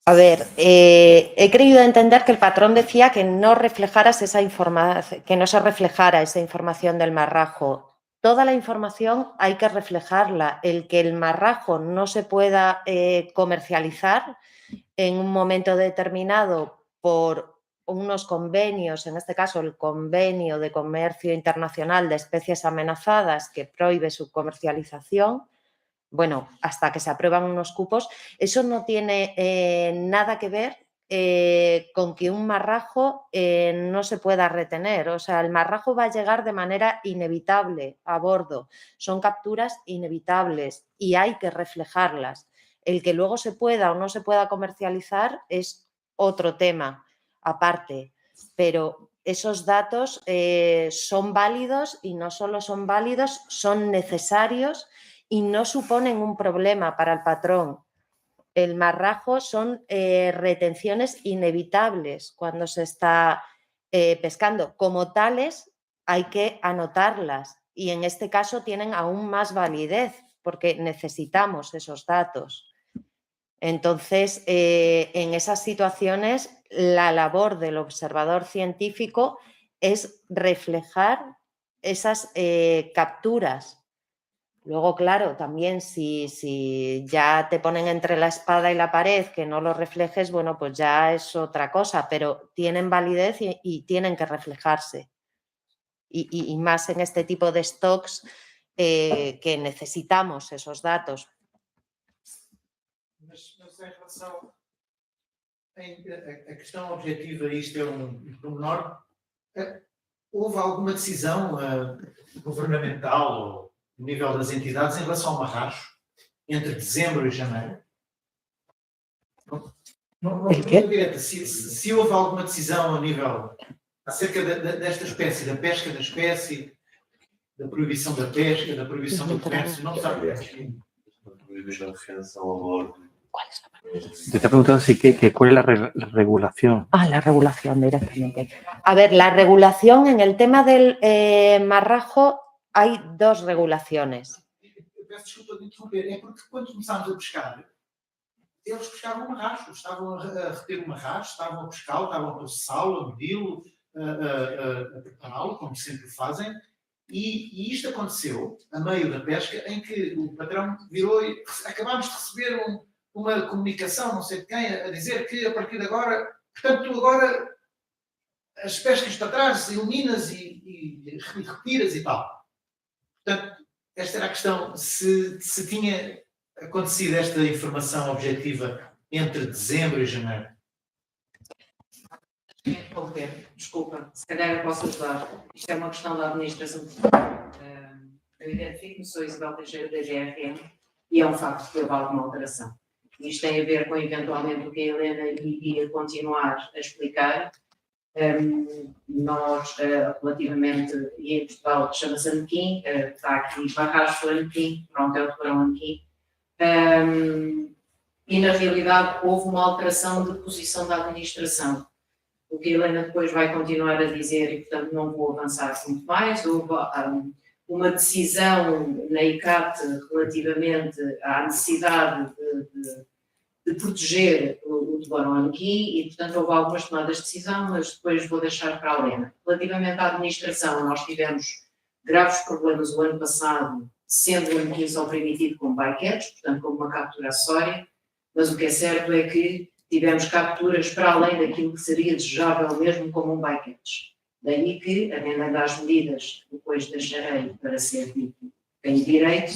Speaker 4: A ver, he creído entender que el patrón decía que no reflejaras esa información, que no se reflejara esa información del marrajo. toda la información hay que reflejarla. El que el marrajo no se pueda comercializar en un momento determinado por unos convenios, en este caso el Convenio de Comercio Internacional de Especies Amenazadas, que prohíbe su comercialización, bueno, hasta que se aprueban unos cupos, eso no tiene nada que ver con que un marrajo no se pueda retener. O sea, el marrajo va a llegar de manera inevitable a bordo. Son capturas inevitables y hay que reflejarlas. El que luego se pueda o no se pueda comercializar es otro tema aparte, pero esos datos son válidos y no solo son válidos, son necesarios y no suponen un problema para el patrón. El marrajo son retenciones inevitables cuando se está pescando. Como tales, hay que anotarlas y en este caso tienen aún más validez porque necesitamos esos datos. Entonces, en esas situaciones, la labor del observador científico es reflejar esas capturas. Luego, claro, también si ya te ponen entre la espada y la pared que no lo reflejes, bueno, pues ya es otra cosa, pero tienen validez y tienen que reflejarse. Y más en este tipo de stocks que necesitamos esos datos.
Speaker 2: Mas em relação a questão objetiva, isto é pormenor, houve alguma decisão governamental ou no nível das entidades em relação ao marracho entre dezembro e janeiro? Não direta. Se houve alguma decisão a nível acerca desta espécie, da pesca da espécie, da proibição da pesca, da proibição do comércio, não sabe?
Speaker 7: Te está preguntando cuál es la regulación.
Speaker 4: Ah, la regulación directamente. A ver, la regulación en el tema del marrajo hay dos regulaciones.
Speaker 2: Peço desculpa de interromper, é porque quando começámos a pescar, eles pescavam marracho, estavam a reter o marracho, estavam a pescá-lo, estavam a processá-lo, a medi-lo, a prepará-lo, como sempre fazem, e isto aconteceu a meio da pesca em que o patrão virou e acabámos de receber uma comunicação, não sei de quem, a dizer que a partir de agora, portanto, tu agora as pescas para trás, eliminas e retiras e tal. Portanto, esta era a questão, se tinha acontecido esta informação objetiva entre dezembro e janeiro.
Speaker 8: Desculpa, se calhar eu posso ajudar. Isto é uma questão da administração. Eu identifico-me, sou Isabel Teixeira da GRM e é um facto que houve alguma alteração. Isto tem a ver com, eventualmente, o que a Helena iria continuar a explicar. Nós, relativamente, e em Portugal chama-se Anequim, está aqui Barracho Anequim, pronto, é o tubarão Anequim. E, na realidade, houve uma alteração de posição da administração. O que a Helena depois vai continuar a dizer e, portanto, não vou avançar muito mais. Houve uma decisão na ICAT relativamente à necessidade de proteger o tubarão anequim e, portanto, houve algumas tomadas de decisão, mas depois vou deixar para a Helena. Relativamente à administração, nós tivemos graves problemas o ano passado, sendo o anequim só permitido como bycatch, portanto, como uma captura acessória, mas o que é certo é que tivemos capturas para além daquilo que seria desejável mesmo como um bycatch. Daí que, atendendo às medidas, depois deixarei para ser dito em direito,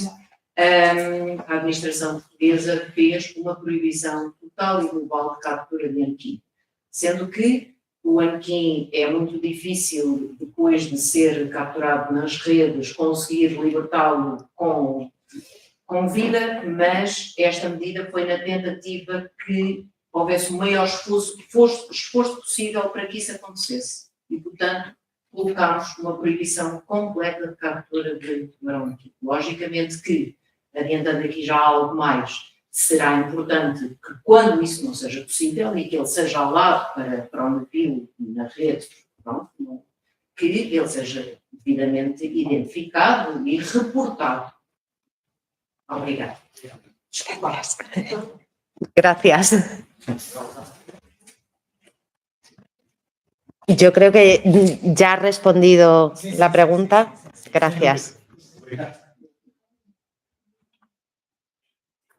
Speaker 8: a administração portuguesa fez uma proibição total e global de captura de anequim. Sendo que o anequim é muito difícil, depois de ser capturado nas redes, conseguir libertá-lo com vida, mas esta medida foi na tentativa que houvesse o maior esforço possível para que isso acontecesse. E, portanto, colocámos uma proibição completa de captura de tubarão anequim. Logicamente que, adiantando aqui já algo mais, será importante que quando isso não seja possível e que ele seja ao lado para o navio na rede, pronto, que ele seja devidamente identificado e reportado. Obrigada.
Speaker 4: Gracias. Yo creo que ya ha respondido la pregunta. Gracias.
Speaker 2: Obrigado.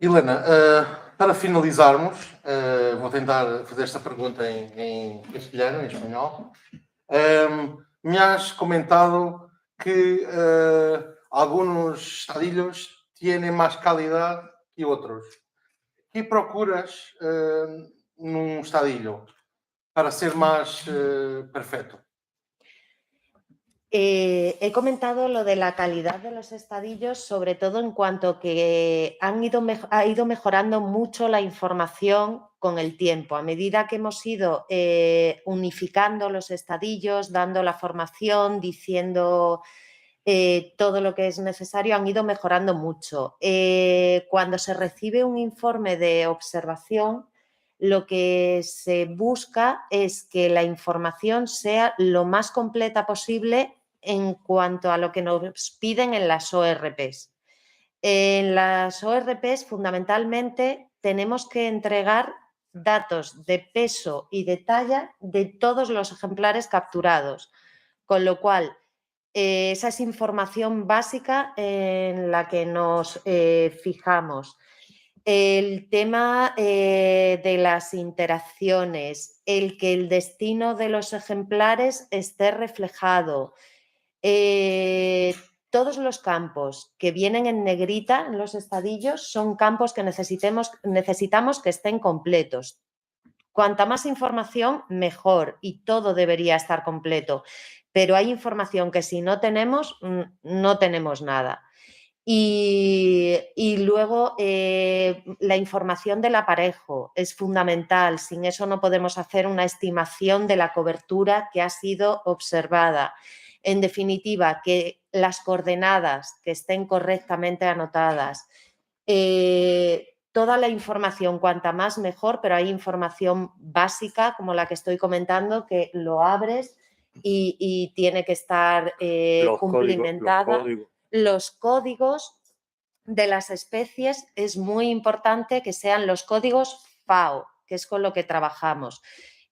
Speaker 1: Helena, para finalizarmos, vou tentar fazer esta pergunta em castelhano, em espanhol. Me has comentado que algunos estadillos tienen más calidad que otros. ¿Qué procuras num estadillo para ser más perfecto?
Speaker 4: He comentado lo de la calidad de los estadillos, sobre todo en cuanto que ha ido mejorando mucho la información con el tiempo. A medida que hemos ido unificando los estadillos, dando la formación, diciendo todo lo que es necesario, han ido mejorando mucho. Cuando se recibe un informe de observación, lo que se busca es que la información sea lo más completa posible en cuanto a lo que nos piden en las ORPs. En las ORPs, fundamentalmente, tenemos que entregar datos de peso y de talla de todos los ejemplares capturados, con lo cual esa es información básica en la que nos fijamos. El tema de las interacciones, el que el destino de los ejemplares esté reflejado. Todos los campos que vienen en negrita en los estadillos son campos que necesitamos que estén completos. Cuanta más información, mejor, y todo debería estar completo. Pero hay información que si no tenemos, no tenemos nada. Y luego la información del aparejo es fundamental. Sin eso no podemos hacer una estimación de la cobertura que ha sido observada. En definitiva, que las coordenadas que estén correctamente anotadas. Toda la información, cuanta más mejor, pero hay información básica como la que estoy comentando que lo abres y tiene que estar cumplimentada. Los códigos de las especies es muy importante que sean los códigos FAO, que es con lo que trabajamos.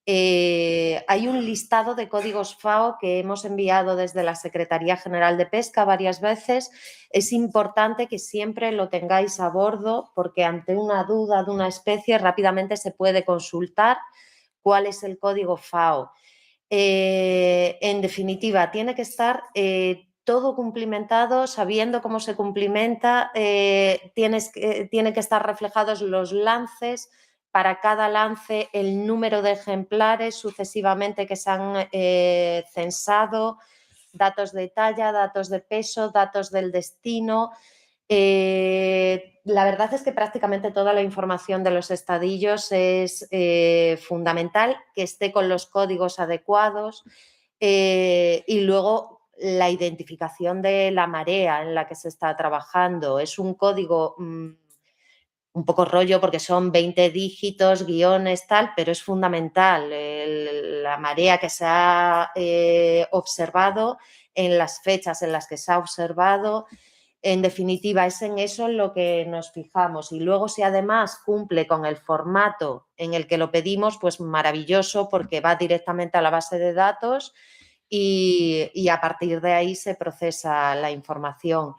Speaker 4: Hay un listado de códigos FAO que hemos enviado desde la Secretaría General de Pesca varias veces. Es importante que siempre lo tengáis a bordo porque ante una duda de una especie rápidamente se puede consultar cuál es el código FAO. En definitiva, tiene que estar todo cumplimentado, sabiendo cómo se cumplimenta, tienen que estar reflejados los lances, para cada lance el número de ejemplares sucesivamente que se han censado, datos de talla, datos de peso, datos del destino. La verdad es que prácticamente toda la información de los estadillos es fundamental, que esté con los códigos adecuados y luego la identificación de la marea en la que se está trabajando. Es un código un poco rollo porque son 20 dígitos, guiones, tal, pero es fundamental la marea que se ha observado en las fechas en las que se ha observado. En definitiva, es en eso en lo que nos fijamos y luego si además cumple con el formato en el que lo pedimos, pues maravilloso porque va directamente a la base de datos y a partir de ahí se procesa la información.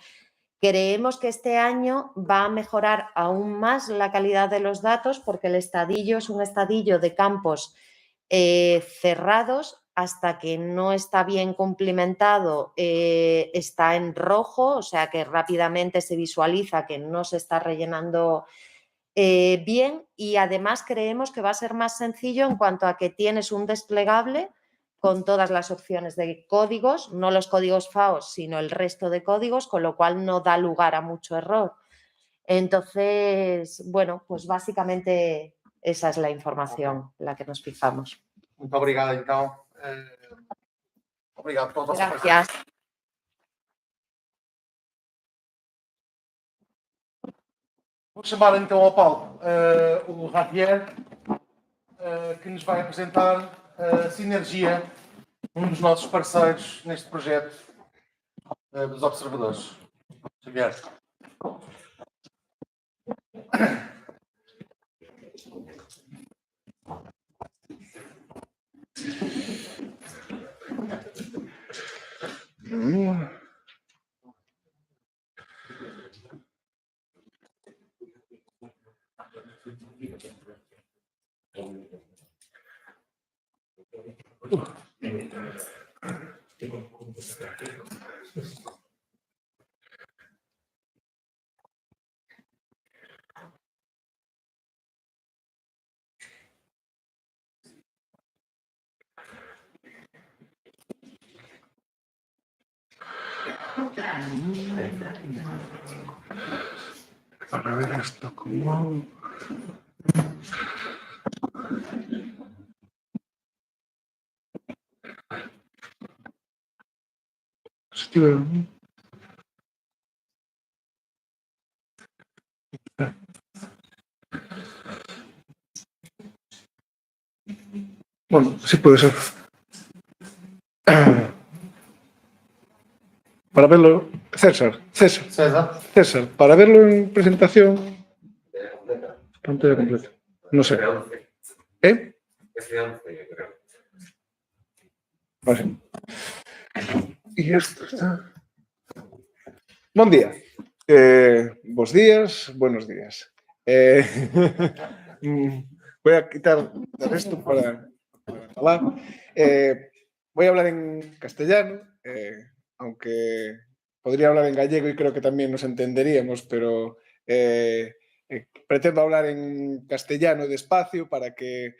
Speaker 4: Creemos que este año va a mejorar aún más la calidad de los datos porque el estadillo es un estadillo de campos cerrados. Hasta que no está bien cumplimentado está en rojo, o sea que rápidamente se visualiza que no se está rellenando bien y además creemos que va a ser más sencillo en cuanto a que tienes un desplegable con todas las opciones de códigos, no los códigos FAO, sino el resto de códigos, con lo cual no da lugar a mucho error. Entonces, bueno, pues básicamente esa es la información en la que nos fijamos.
Speaker 1: Muito obrigado, então. Obrigado pela vossa presença.
Speaker 4: Gracias.
Speaker 1: Vou chamar então ao palco o Javier, que nos vai apresentar a Sinergia, um dos nossos parceiros neste projeto dos observadores. Javier.
Speaker 9: Para ver esto como... Bueno, sí puede ser. Para verlo, César,
Speaker 1: César.
Speaker 9: para verlo en presentación,
Speaker 5: ¿Pantalla completa?
Speaker 9: pantalla completa. No sé.
Speaker 5: F11.
Speaker 9: ¿Eh?
Speaker 5: F11, yo creo.
Speaker 9: Vale. Y esto está... Buen día. Bos días, buenos días. Voy a quitar el resto para hablar. Voy a hablar en castellano, aunque podría hablar en gallego y creo que también nos entenderíamos, pero pretendo hablar en castellano despacio para que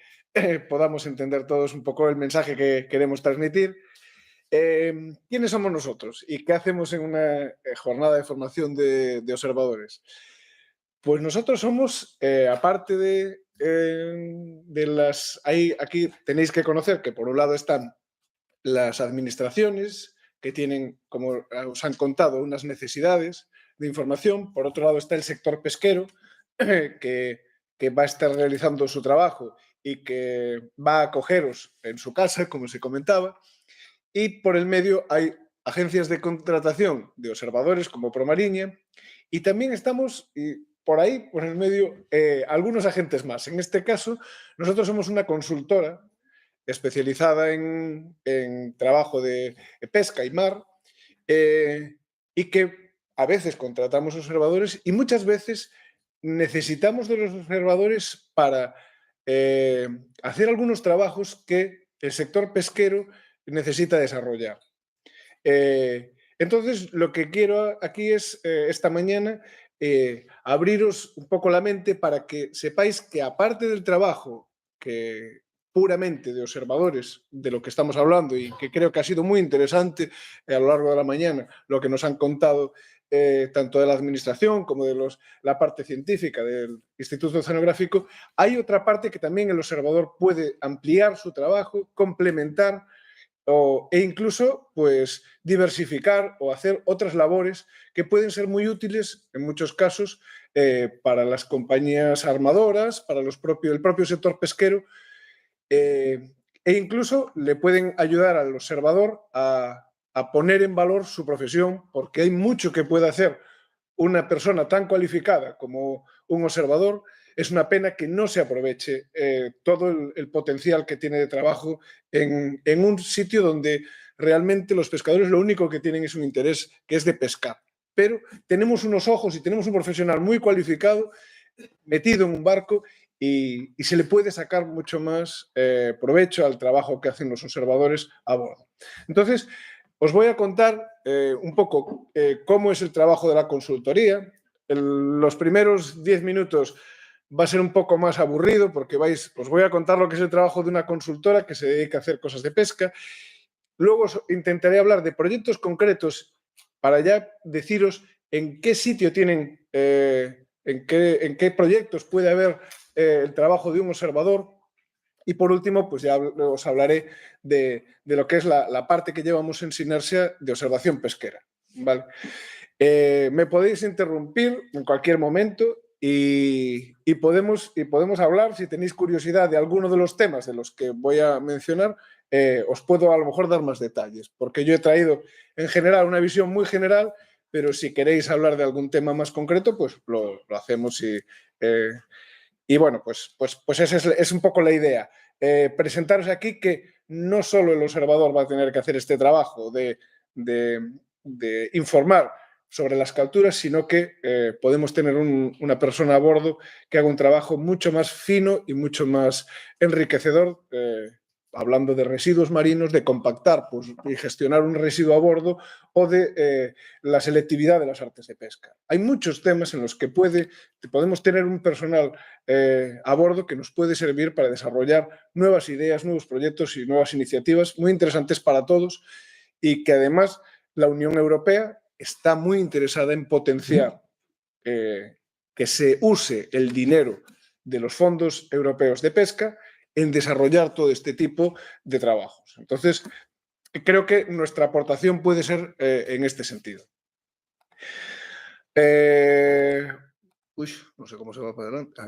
Speaker 9: podamos entender todos un poco el mensaje que queremos transmitir. ¿Quiénes somos nosotros y qué hacemos en una jornada de formación de observadores? Pues nosotros somos, aparte de las... Aquí tenéis que conocer que por un lado están las administraciones que tienen, como os han contado, unas necesidades de información. Por otro lado está el sector pesquero que va a estar realizando su trabajo y que va a acogeros en su casa, como se comentaba. Y por el medio hay agencias de contratación de observadores como Promariña y también estamos por ahí, por el medio, algunos agentes más. En este caso, nosotros somos una consultora especializada en trabajo de pesca y mar y que a veces contratamos observadores y muchas veces necesitamos de los observadores para hacer algunos trabajos que el sector pesquero necesita desarrollar. Entonces, lo que quiero aquí es, esta mañana, abriros un poco la mente para que sepáis que aparte del trabajo que puramente de observadores, de lo que estamos hablando y que creo que ha sido muy interesante a lo largo de la mañana, lo que nos han contado tanto de la administración como de la parte científica del Instituto Oceanográfico, hay otra parte que también el observador puede ampliar su trabajo, complementar e incluso pues diversificar o hacer otras labores que pueden ser muy útiles en muchos casos para las compañías armadoras, para el propio sector pesquero e incluso le pueden ayudar al observador a poner en valor su profesión, porque hay mucho que puede hacer una persona tan cualificada como un observador. Es una pena que no se aproveche todo el potencial que tiene de trabajo en un sitio donde realmente los pescadores lo único que tienen es un interés que es de pescar. Pero tenemos unos ojos y tenemos un profesional muy cualificado metido en un barco y se le puede sacar mucho más provecho al trabajo que hacen los observadores a bordo. Entonces, os voy a contar un poco cómo es el trabajo de la consultoría. Los primeros 10 minutos va a ser un poco más aburrido porque os voy a contar lo que es el trabajo de una consultora que se dedica a hacer cosas de pesca. Luego os intentaré hablar de proyectos concretos para ya deciros en qué sitio tienen, en qué proyectos puede haber el trabajo de un observador. Y por último, pues ya os hablaré de lo que es la parte que llevamos en Sinersia de observación pesquera. ¿Vale? Me podéis interrumpir en cualquier momento y podemos hablar, si tenéis curiosidad de alguno de los temas de los que voy a mencionar, os puedo a lo mejor dar más detalles, porque yo he traído en general una visión muy general, pero si queréis hablar de algún tema más concreto, pues lo hacemos y bueno, pues esa es un poco la idea. Presentaros aquí que no solo el observador va a tener que hacer este trabajo de informar sobre las capturas, sino que podemos tener una persona a bordo que haga un trabajo mucho más fino y mucho más enriquecedor, hablando de residuos marinos, de compactar y gestionar un residuo a bordo o de la selectividad de las artes de pesca. Hay muchos temas en los que podemos tener un personal a bordo que nos puede servir para desarrollar nuevas ideas, nuevos proyectos y nuevas iniciativas muy interesantes para todos y que además la Unión Europea está muy interesada en potenciar que se use el dinero de los fondos europeos de pesca en desarrollar todo este tipo de trabajos. Entonces, creo que nuestra aportación puede ser en este sentido. No sé cómo se va para adelante.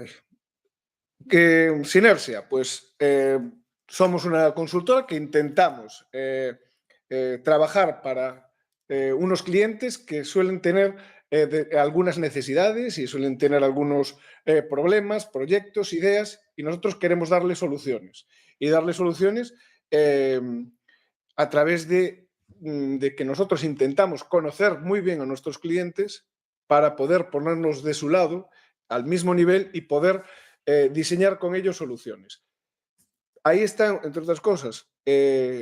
Speaker 9: Sinersia, pues somos una consultora que intentamos trabajar para unos clientes que suelen tener algunas necesidades y suelen tener algunos problemas, proyectos, ideas, y nosotros queremos darles soluciones. Y darles soluciones a través de que nosotros intentamos conocer muy bien a nuestros clientes para poder ponernos de su lado al mismo nivel y poder diseñar con ellos soluciones. Ahí está, entre otras cosas,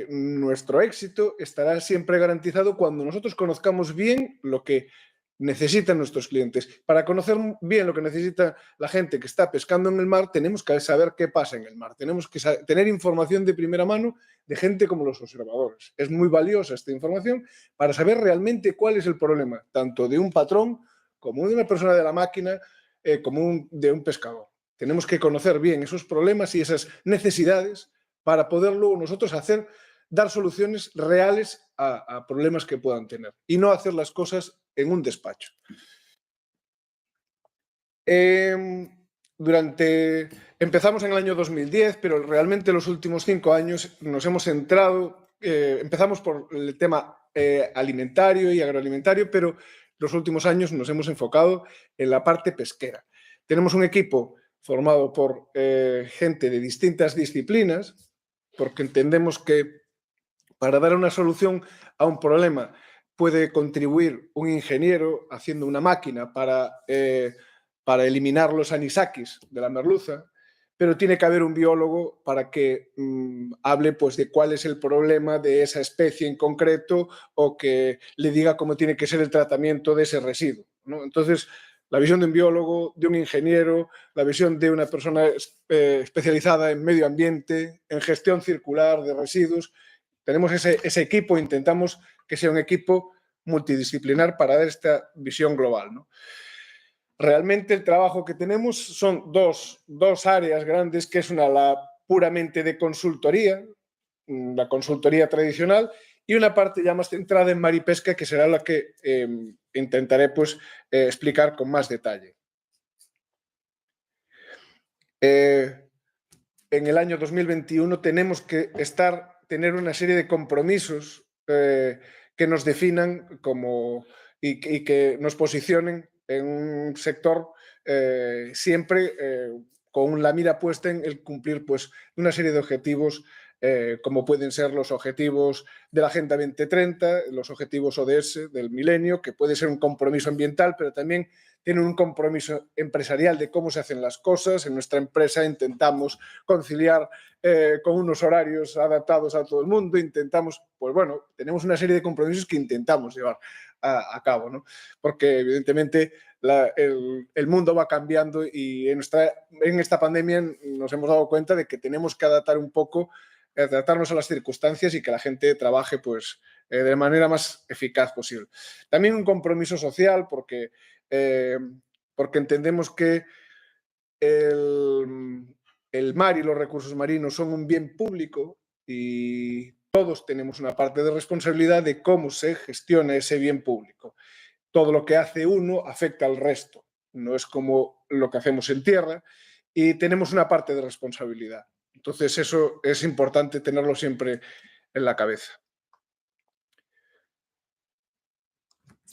Speaker 9: nuestro éxito estará siempre garantizado cuando nosotros conozcamos bien lo que necesitan nuestros clientes. Para conocer bien lo que necesita la gente que está pescando en el mar, tenemos que saber qué pasa en el mar. Tenemos que tener información de primera mano de gente como los observadores. Es muy valiosa esta información para saber realmente cuál es el problema, tanto de un patrón como de una persona de la máquina, como de un pescador. Tenemos que conocer bien esos problemas y esas necesidades para poder luego nosotros dar soluciones reales a problemas que puedan tener y no hacer las cosas en un despacho. Empezamos en el año 2010, pero realmente los últimos 5 años nos hemos centrado, empezamos por el tema alimentario y agroalimentario, pero los últimos años nos hemos enfocado en la parte pesquera. Tenemos un equipo formado por gente de distintas disciplinas, porque entendemos que para dar una solución a un problema puede contribuir un ingeniero haciendo una máquina para eliminar los anisakis de la merluza, pero tiene que haber un biólogo para que hable pues, de cuál es el problema de esa especie en concreto o que le diga cómo tiene que ser el tratamiento de ese residuo, ¿no? Entonces, la visión de un biólogo, de un ingeniero, la visión de una persona especializada en medio ambiente, en gestión circular de residuos. Tenemos ese equipo, intentamos que sea un equipo multidisciplinar para dar esta visión global, ¿no? Realmente el trabajo que tenemos son dos áreas grandes, que es la puramente de consultoría, la consultoría tradicional, y una parte ya más centrada en mar y pesca, que será la que intentaré pues, explicar con más detalle. En el año 2021 tenemos que tener una serie de compromisos que nos definan y que nos posicionen en un sector siempre con la mira puesta en el cumplir pues, una serie de objetivos como pueden ser los objetivos de la Agenda 2030, los objetivos ODS del milenio, que puede ser un compromiso ambiental, pero también tiene un compromiso empresarial de cómo se hacen las cosas. En nuestra empresa intentamos conciliar con unos horarios adaptados a todo el mundo, pues bueno, tenemos una serie de compromisos que intentamos llevar a cabo, ¿no? Porque evidentemente el mundo va cambiando y en esta pandemia nos hemos dado cuenta de que tenemos que adaptarnos a las circunstancias y que la gente trabaje pues, de manera más eficaz posible. También un compromiso social porque entendemos que el mar y los recursos marinos son un bien público y todos tenemos una parte de responsabilidad de cómo se gestiona ese bien público. Todo lo que hace uno afecta al resto, no es como lo que hacemos en tierra y tenemos una parte de responsabilidad. Entonces eso es importante tenerlo siempre en la cabeza.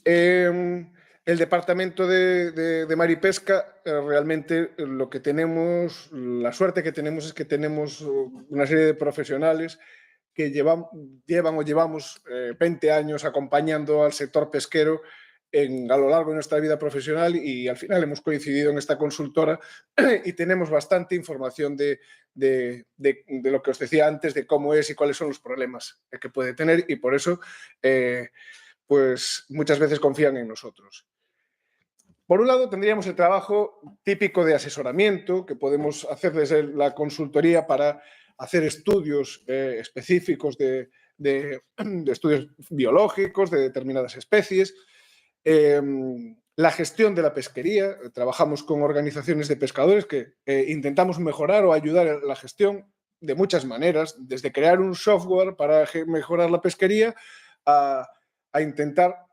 Speaker 9: El departamento de mar y pesca, realmente lo que tenemos, la suerte que tenemos es que tenemos una serie de profesionales que llevamos 20 años acompañando al sector pesquero a lo largo de nuestra vida profesional y al final hemos coincidido en esta consultora y tenemos bastante información de lo que os decía antes, de cómo es y cuáles son los problemas que puede tener y por eso pues muchas veces confían en nosotros. Por un lado, tendríamos el trabajo típico de asesoramiento que podemos hacer desde la consultoría para hacer estudios específicos de estudios biológicos de determinadas especies. La gestión de la pesquería, trabajamos con organizaciones de pescadores que intentamos mejorar o ayudar a la gestión de muchas maneras, desde crear un software para mejorar la pesquería a intentar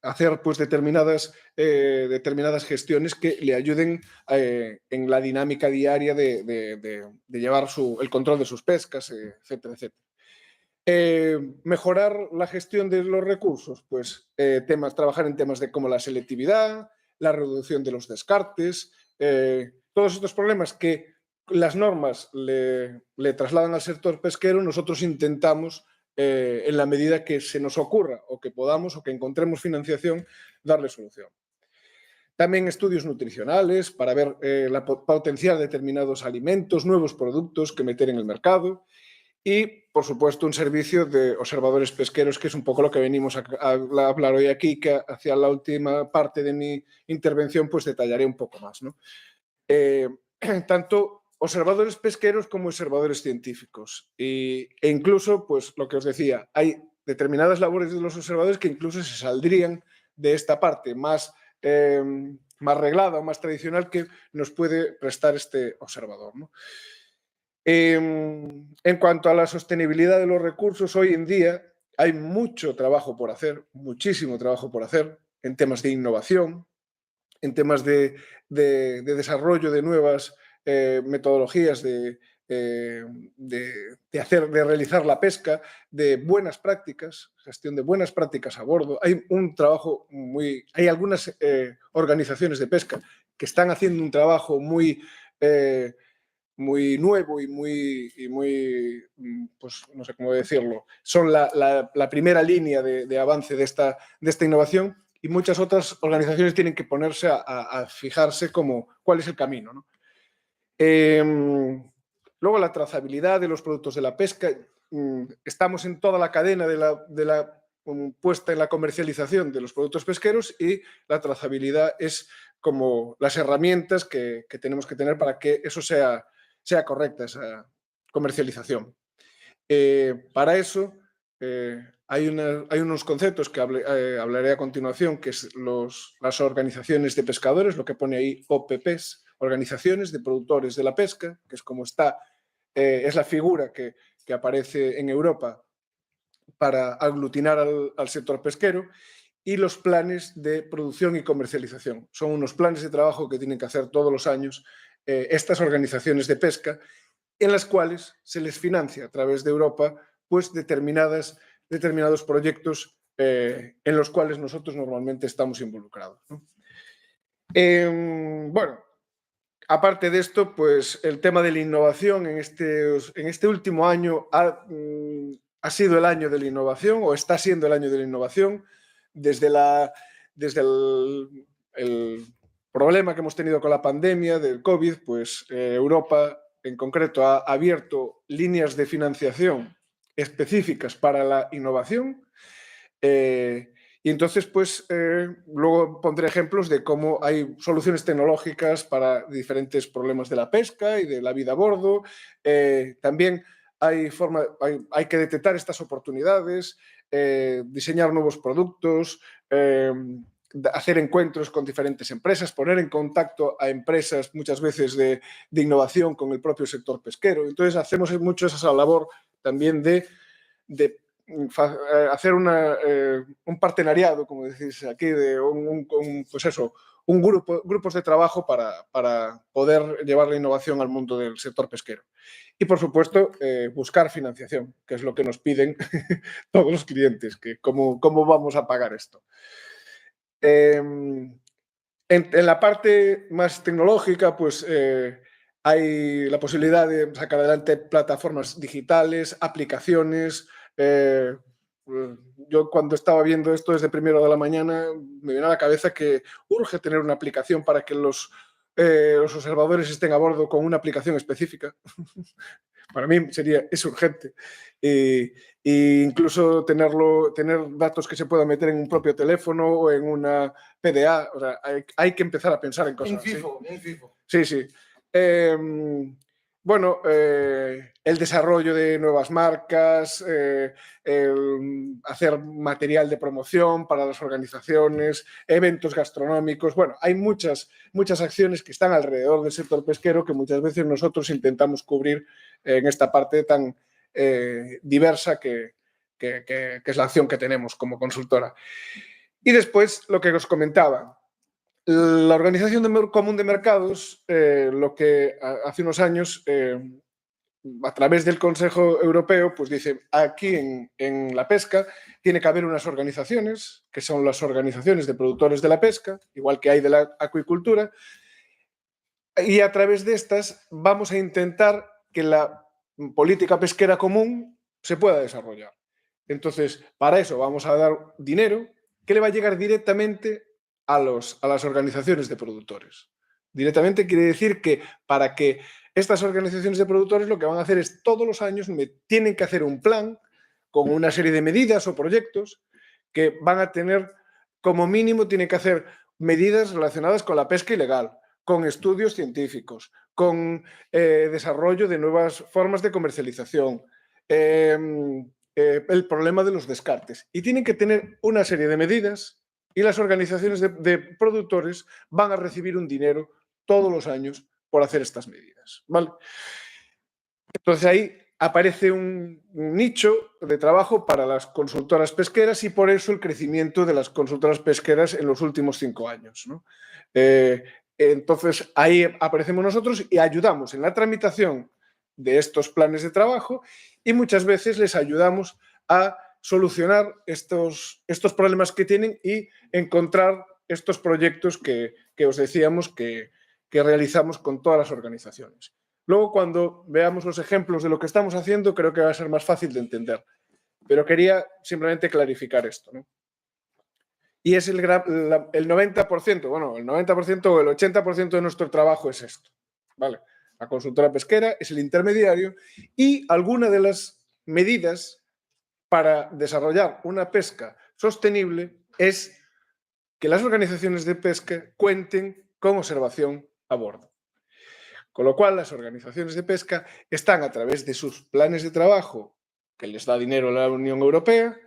Speaker 9: hacer pues, determinadas gestiones que le ayuden en la dinámica diaria de llevar el control de sus pescas, etcétera, etcétera. Mejorar la gestión de los recursos, pues trabajar en temas como la selectividad, la reducción de los descartes, todos estos problemas que las normas le trasladan al sector pesquero, nosotros intentamos, en la medida que se nos ocurra o que podamos o que encontremos financiación, darle solución. También estudios nutricionales para ver potenciar determinados alimentos, nuevos productos que meter en el mercado. Y, por supuesto, un servicio de observadores pesqueros, que es un poco lo que venimos a hablar hoy aquí, que hacia la última parte de mi intervención pues detallaré un poco más, ¿no? Tanto observadores pesqueros como observadores científicos. E incluso, pues lo que os decía, hay determinadas labores de los observadores que incluso se saldrían de esta parte más reglada o más tradicional que nos puede prestar este observador, ¿no? En cuanto a la sostenibilidad de los recursos, hoy en día hay mucho trabajo por hacer, muchísimo trabajo por hacer en temas de innovación, en temas de desarrollo de nuevas metodologías de realizar la pesca, de buenas prácticas, gestión de buenas prácticas a bordo. Hay un trabajo hay algunas organizaciones de pesca que están haciendo un trabajo muy nuevo y muy, pues no sé cómo decirlo, son la primera línea de avance de esta innovación, y muchas otras organizaciones tienen que ponerse a fijarse cuál es el camino, ¿no? Luego, la trazabilidad de los productos de la pesca. Estamos en toda la cadena de la puesta en la comercialización de los productos pesqueros, y la trazabilidad es como las herramientas que tenemos que tener para que eso sea correcta, esa comercialización. Para eso hay unos conceptos que hablaré a continuación, que es las organizaciones de pescadores, lo que pone ahí OPPs, organizaciones de productores de la pesca, que es como es la figura que aparece en Europa para aglutinar al sector pesquero, y los planes de producción y comercialización. Son unos planes de trabajo que tienen que hacer todos los años estas organizaciones de pesca, en las cuales se les financia a través de Europa pues determinados proyectos en los cuales nosotros normalmente estamos involucrados, ¿no? Bueno, aparte de esto, pues el tema de la innovación en este último año ha sido el año de la innovación, o está siendo el año de la innovación, desde el problema que hemos tenido con la pandemia del COVID, pues Europa en concreto ha abierto líneas de financiación específicas para la innovación, y entonces pues luego pondré ejemplos de cómo hay soluciones tecnológicas para diferentes problemas de la pesca y de la vida a bordo. También hay que detectar estas oportunidades, diseñar nuevos productos, hacer encuentros con diferentes empresas, poner en contacto a empresas muchas veces de innovación con el propio sector pesquero. Entonces hacemos mucho esa labor también de hacer un partenariado, como decís aquí, de grupos de trabajo para poder llevar la innovación al mundo del sector pesquero. Y, por supuesto, buscar financiación, que es lo que nos piden todos los clientes, que cómo vamos a pagar esto. En la parte más tecnológica, pues hay la posibilidad de sacar adelante plataformas digitales, aplicaciones. Yo, cuando estaba viendo esto desde primero de la mañana, me vino a la cabeza que urge tener una aplicación para que los observadores estén a bordo con una aplicación específica. Para mí es urgente. E incluso tener datos que se puedan meter en un propio teléfono o en una PDA. O sea, hay que empezar a pensar en cosas así.
Speaker 2: En FIFO.
Speaker 9: Sí, sí. bueno, el desarrollo de nuevas marcas, hacer material de promoción para las organizaciones, eventos gastronómicos. Bueno, hay muchas acciones que están alrededor del sector pesquero que muchas veces nosotros intentamos cubrir en esta parte tan diversa que es la acción que tenemos como consultora. Y después, lo que os comentaba, la Organización Común de Mercados, lo que hace unos años, a través del Consejo Europeo, pues dice, aquí en la pesca tiene que haber unas organizaciones, que son las organizaciones de productores de la pesca, igual que hay de la acuicultura, y a través de estas vamos a intentar que la política pesquera común se pueda desarrollar. Entonces, para eso vamos a dar dinero que le va a llegar directamente a las organizaciones de productores. Directamente quiere decir que para que estas organizaciones de productores lo que van a hacer es todos los años tienen que hacer un plan con una serie de medidas o proyectos que van a tener, como mínimo, tienen que hacer medidas relacionadas con la pesca ilegal, con estudios científicos, con desarrollo de nuevas formas de comercialización, el problema de los descartes. Y tienen que tener una serie de medidas y las organizaciones de productores van a recibir un dinero todos los años por hacer estas medidas, ¿vale? Entonces ahí aparece un nicho de trabajo para las consultoras pesqueras y por eso el crecimiento de las consultoras pesqueras en los últimos 5 años, ¿no? Entonces ahí aparecemos nosotros y ayudamos en la tramitación de estos planes de trabajo y muchas veces les ayudamos a solucionar estos problemas que tienen y encontrar estos proyectos que os decíamos que realizamos con todas las organizaciones. Luego, cuando veamos los ejemplos de lo que estamos haciendo, creo que va a ser más fácil de entender. Pero quería simplemente clarificar esto, ¿no? Y es el 90%, bueno, el 90% o el 80% de nuestro trabajo es esto, ¿vale? La consultora pesquera es el intermediario y alguna de las medidas para desarrollar una pesca sostenible es que las organizaciones de pesca cuenten con observación a bordo. Con lo cual, las organizaciones de pesca están a través de sus planes de trabajo, que les da dinero la Unión Europea,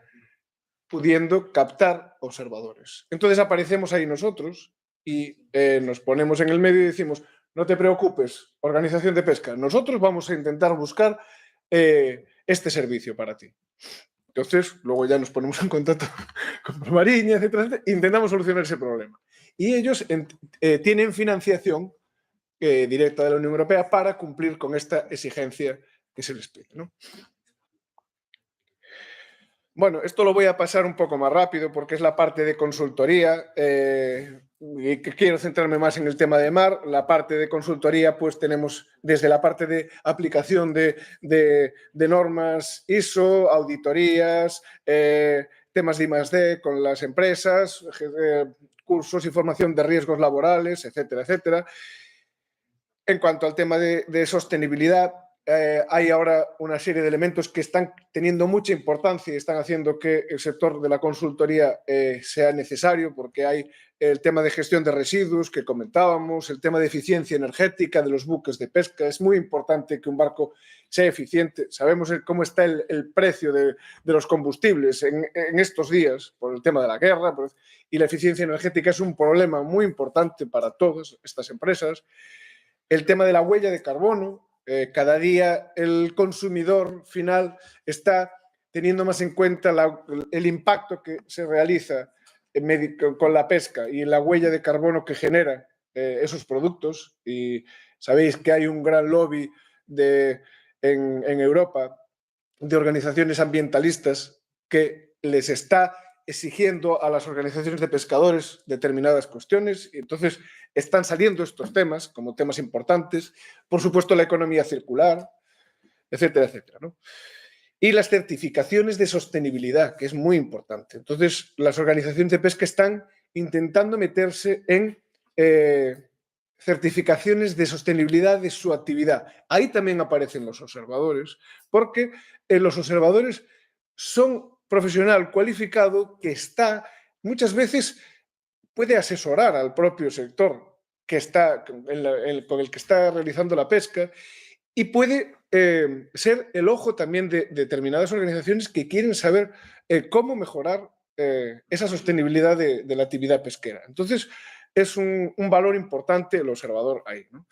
Speaker 9: pudiendo captar observadores. Entonces aparecemos ahí nosotros y nos ponemos en el medio y decimos, no te preocupes, organización de pesca, nosotros vamos a intentar buscar este servicio para ti. Entonces, luego ya nos ponemos en contacto con Mariña, etcétera, e intentamos solucionar ese problema. Y ellos tienen financiación directa de la Unión Europea para cumplir con esta exigencia que se les pide, ¿no? Bueno, esto lo voy a pasar un poco más rápido porque es la parte de consultoría y que quiero centrarme más en el tema de mar. La parte de consultoría, pues tenemos desde la parte de aplicación de normas ISO, auditorías, temas de I+D con las empresas, cursos y formación de riesgos laborales, etcétera, etcétera. En cuanto al tema de sostenibilidad, hay ahora una serie de elementos que están teniendo mucha importancia y están haciendo que el sector de la consultoría sea necesario, porque hay el tema de gestión de residuos que comentábamos, el tema de eficiencia energética de los buques de pesca. Es muy importante que un barco sea eficiente. Sabemos cómo está el precio de los combustibles en estos días por el tema de la guerra, y la eficiencia energética es un problema muy importante para todas estas empresas. El tema de la huella de carbono. Cada día el consumidor final está teniendo más en cuenta el impacto que se realiza con la pesca y la huella de carbono que genera esos productos. Y sabéis que hay un gran lobby en Europa de organizaciones ambientalistas que les está exigiendo a las organizaciones de pescadores determinadas cuestiones y entonces están saliendo estos temas como temas importantes. Por supuesto, la economía circular, etcétera, etcétera, ¿no? Y las certificaciones de sostenibilidad, que es muy importante. Entonces, las organizaciones de pesca están intentando meterse en certificaciones de sostenibilidad de su actividad. Ahí también aparecen los observadores, porque los observadores son profesional cualificado que está, muchas veces puede asesorar al propio sector que está, con el que está realizando la pesca y puede ser el ojo también de determinadas organizaciones que quieren saber cómo mejorar esa sostenibilidad de la actividad pesquera. Entonces, es un valor importante el observador ahí, ¿no?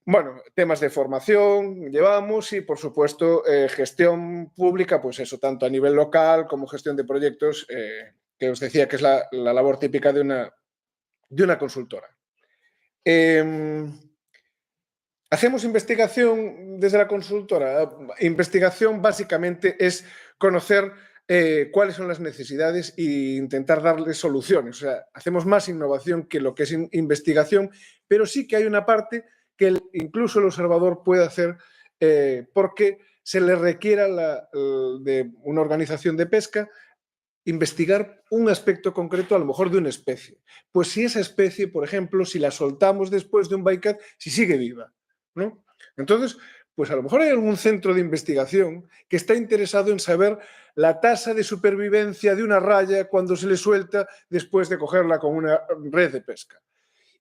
Speaker 9: Bueno, temas de formación llevamos y, por supuesto, gestión pública, pues eso, tanto a nivel local como gestión de proyectos, que os decía que es la labor típica de una consultora. ¿Hacemos investigación desde la consultora? Investigación básicamente es conocer cuáles son las necesidades e intentar darles soluciones. O sea, hacemos más innovación que lo que es investigación, pero sí que hay una parte que incluso el observador puede hacer porque se le requiera de una organización de pesca investigar un aspecto concreto, a lo mejor de una especie. Pues si esa especie, por ejemplo, si la soltamos después de un bycatch, si sigue viva, ¿no? Entonces, pues a lo mejor hay algún centro de investigación que está interesado en saber la tasa de supervivencia de una raya cuando se le suelta después de cogerla con una red de pesca.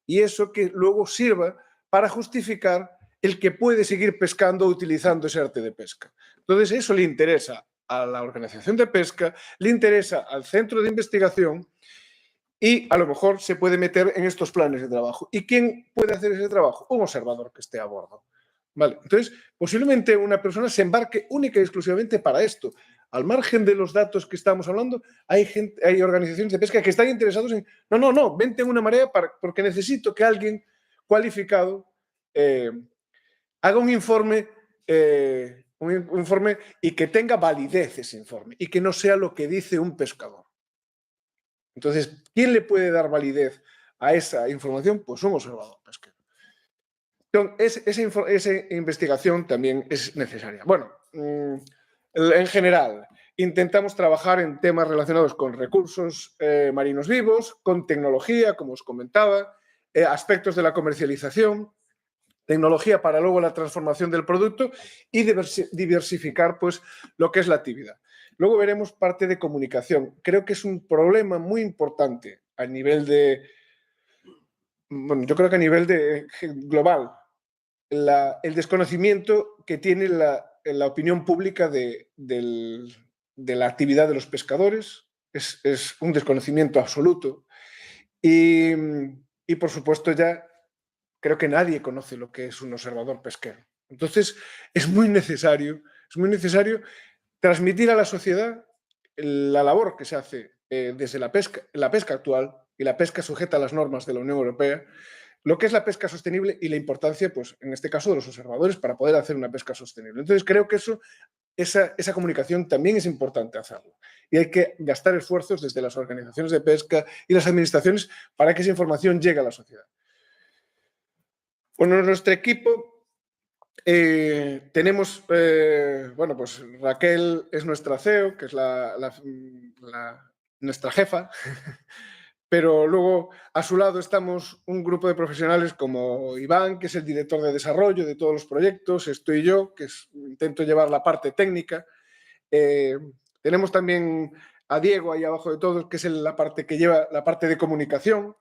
Speaker 9: Y eso que luego sirva para justificar el que puede seguir pescando utilizando ese arte de pesca. Entonces, eso le interesa a la organización de pesca, le interesa al centro de investigación y a lo mejor se puede meter en estos planes de trabajo. ¿Y quién puede hacer ese trabajo? Un observador que esté a bordo. ¿Vale? Entonces, posiblemente una persona se embarque única y exclusivamente para esto. Al margen de los datos que estamos hablando, hay organizaciones de pesca que están interesados en, no, vente en una marea porque necesito que alguien cualificado haga un informe y que tenga validez ese informe y que no sea lo que dice un pescador. Entonces, ¿quién le puede dar validez a esa información? Pues un observador pesquero. Entonces, esa investigación también es necesaria. Bueno, en general, intentamos trabajar en temas relacionados con recursos marinos vivos, con tecnología, como os comentaba, aspectos de la comercialización, tecnología para luego la transformación del producto y diversificar pues, lo que es la actividad. Luego veremos parte de comunicación. Creo que es un problema muy importante a nivel de, bueno, yo creo que a nivel de global, el desconocimiento que tiene la opinión pública de la actividad de los pescadores. Es un desconocimiento absoluto. Y por supuesto ya creo que nadie conoce lo que es un observador pesquero. Entonces, es muy necesario transmitir a la sociedad la labor que se hace desde la pesca actual y la pesca sujeta a las normas de la Unión Europea, lo que es la pesca sostenible y la importancia, pues, en este caso, de los observadores para poder hacer una pesca sostenible. Entonces, creo que esa comunicación también es importante hacerlo. Y hay que gastar esfuerzos desde las organizaciones de pesca y las administraciones para que esa información llegue a la sociedad. Bueno, en nuestro equipo tenemos, bueno, pues Raquel es nuestra CEO, que es nuestra jefa, pero luego a su lado estamos un grupo de profesionales como Iván, que es el director de desarrollo de todos los proyectos, estoy yo, que intento llevar la parte técnica. Tenemos también a Diego ahí abajo de todos, que es la parte que lleva la parte de comunicación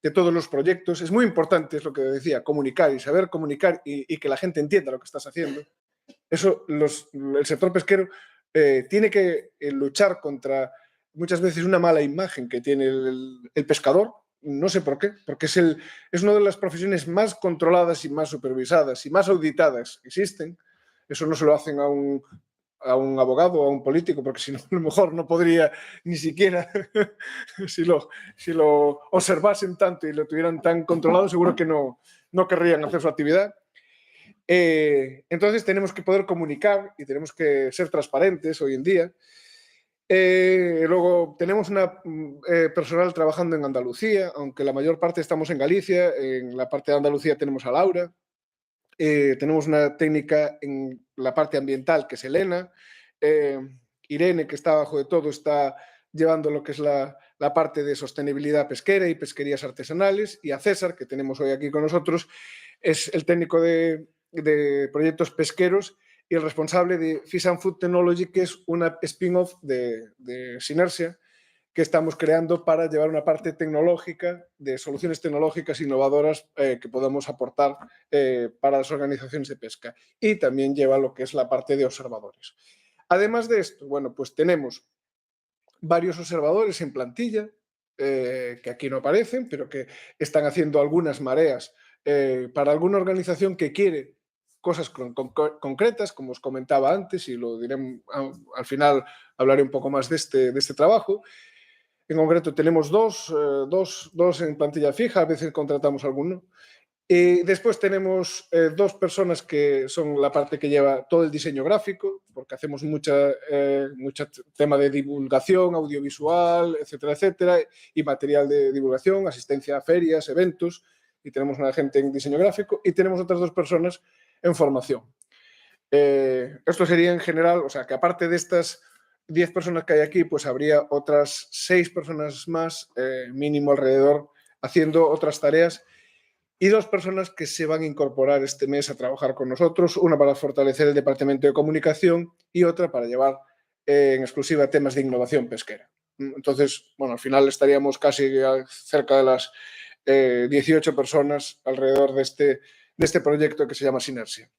Speaker 9: de todos los proyectos. Es muy importante, es lo que decía, comunicar y saber comunicar y que la gente entienda lo que estás haciendo. Eso, el sector pesquero tiene que luchar contra muchas veces una mala imagen que tiene el pescador. No sé por qué, porque es una de las profesiones más controladas y más supervisadas y más auditadas que existen. Eso no se lo hacen a un abogado o a un político, porque si no, a lo mejor no podría ni siquiera, si lo observasen tanto y lo tuvieran tan controlado, seguro que no querrían hacer su actividad. Entonces tenemos que poder comunicar y tenemos que ser transparentes hoy en día. Luego tenemos personal trabajando en Andalucía, aunque la mayor parte estamos en Galicia. En la parte de Andalucía tenemos a Laura. Tenemos una técnica en la parte ambiental, que es Elena. Irene, que está abajo de todo, está llevando lo que es la parte de sostenibilidad pesquera y pesquerías artesanales. Y a César, que tenemos hoy aquí con nosotros, es el técnico de proyectos pesqueros y el responsable de Fish and Food Technology, que es una spin-off de Sinersia, que estamos creando para llevar una parte tecnológica, de soluciones tecnológicas innovadoras que podamos aportar para las organizaciones de pesca. Y también lleva lo que es la parte de observadores. Además de esto, bueno, pues tenemos varios observadores en plantilla, que aquí no aparecen, pero que están haciendo algunas mareas para alguna organización que quiere cosas concretas, como os comentaba antes, y lo diré al final, hablaré un poco más de este trabajo. En concreto tenemos dos en plantilla fija, a veces contratamos alguno. Y después tenemos dos personas que son la parte que lleva todo el diseño gráfico, porque hacemos mucho tema de divulgación, audiovisual, etcétera, etcétera, y material de divulgación, asistencia a ferias, eventos, y tenemos una gente en diseño gráfico, y tenemos otras dos personas en formación. Esto sería en general, o sea, que aparte de estas 10 personas que hay aquí, pues habría otras 6 personas más, mínimo alrededor, haciendo otras tareas, y 2 personas que se van a incorporar este mes a trabajar con nosotros, una para fortalecer el departamento de comunicación y otra para llevar en exclusiva temas de innovación pesquera. Entonces, bueno, al final estaríamos casi cerca de las 18 personas alrededor de este proyecto que se llama Sinersia.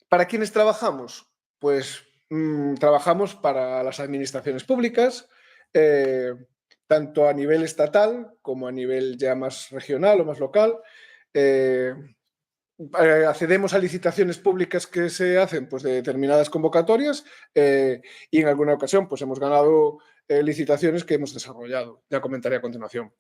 Speaker 9: ¿Para quiénes trabajamos? Pues trabajamos para las administraciones públicas, tanto a nivel estatal como a nivel ya más regional o más local. Accedemos a licitaciones públicas que se hacen pues, de determinadas convocatorias y en alguna ocasión pues, hemos ganado licitaciones que hemos desarrollado. Ya comentaré a continuación.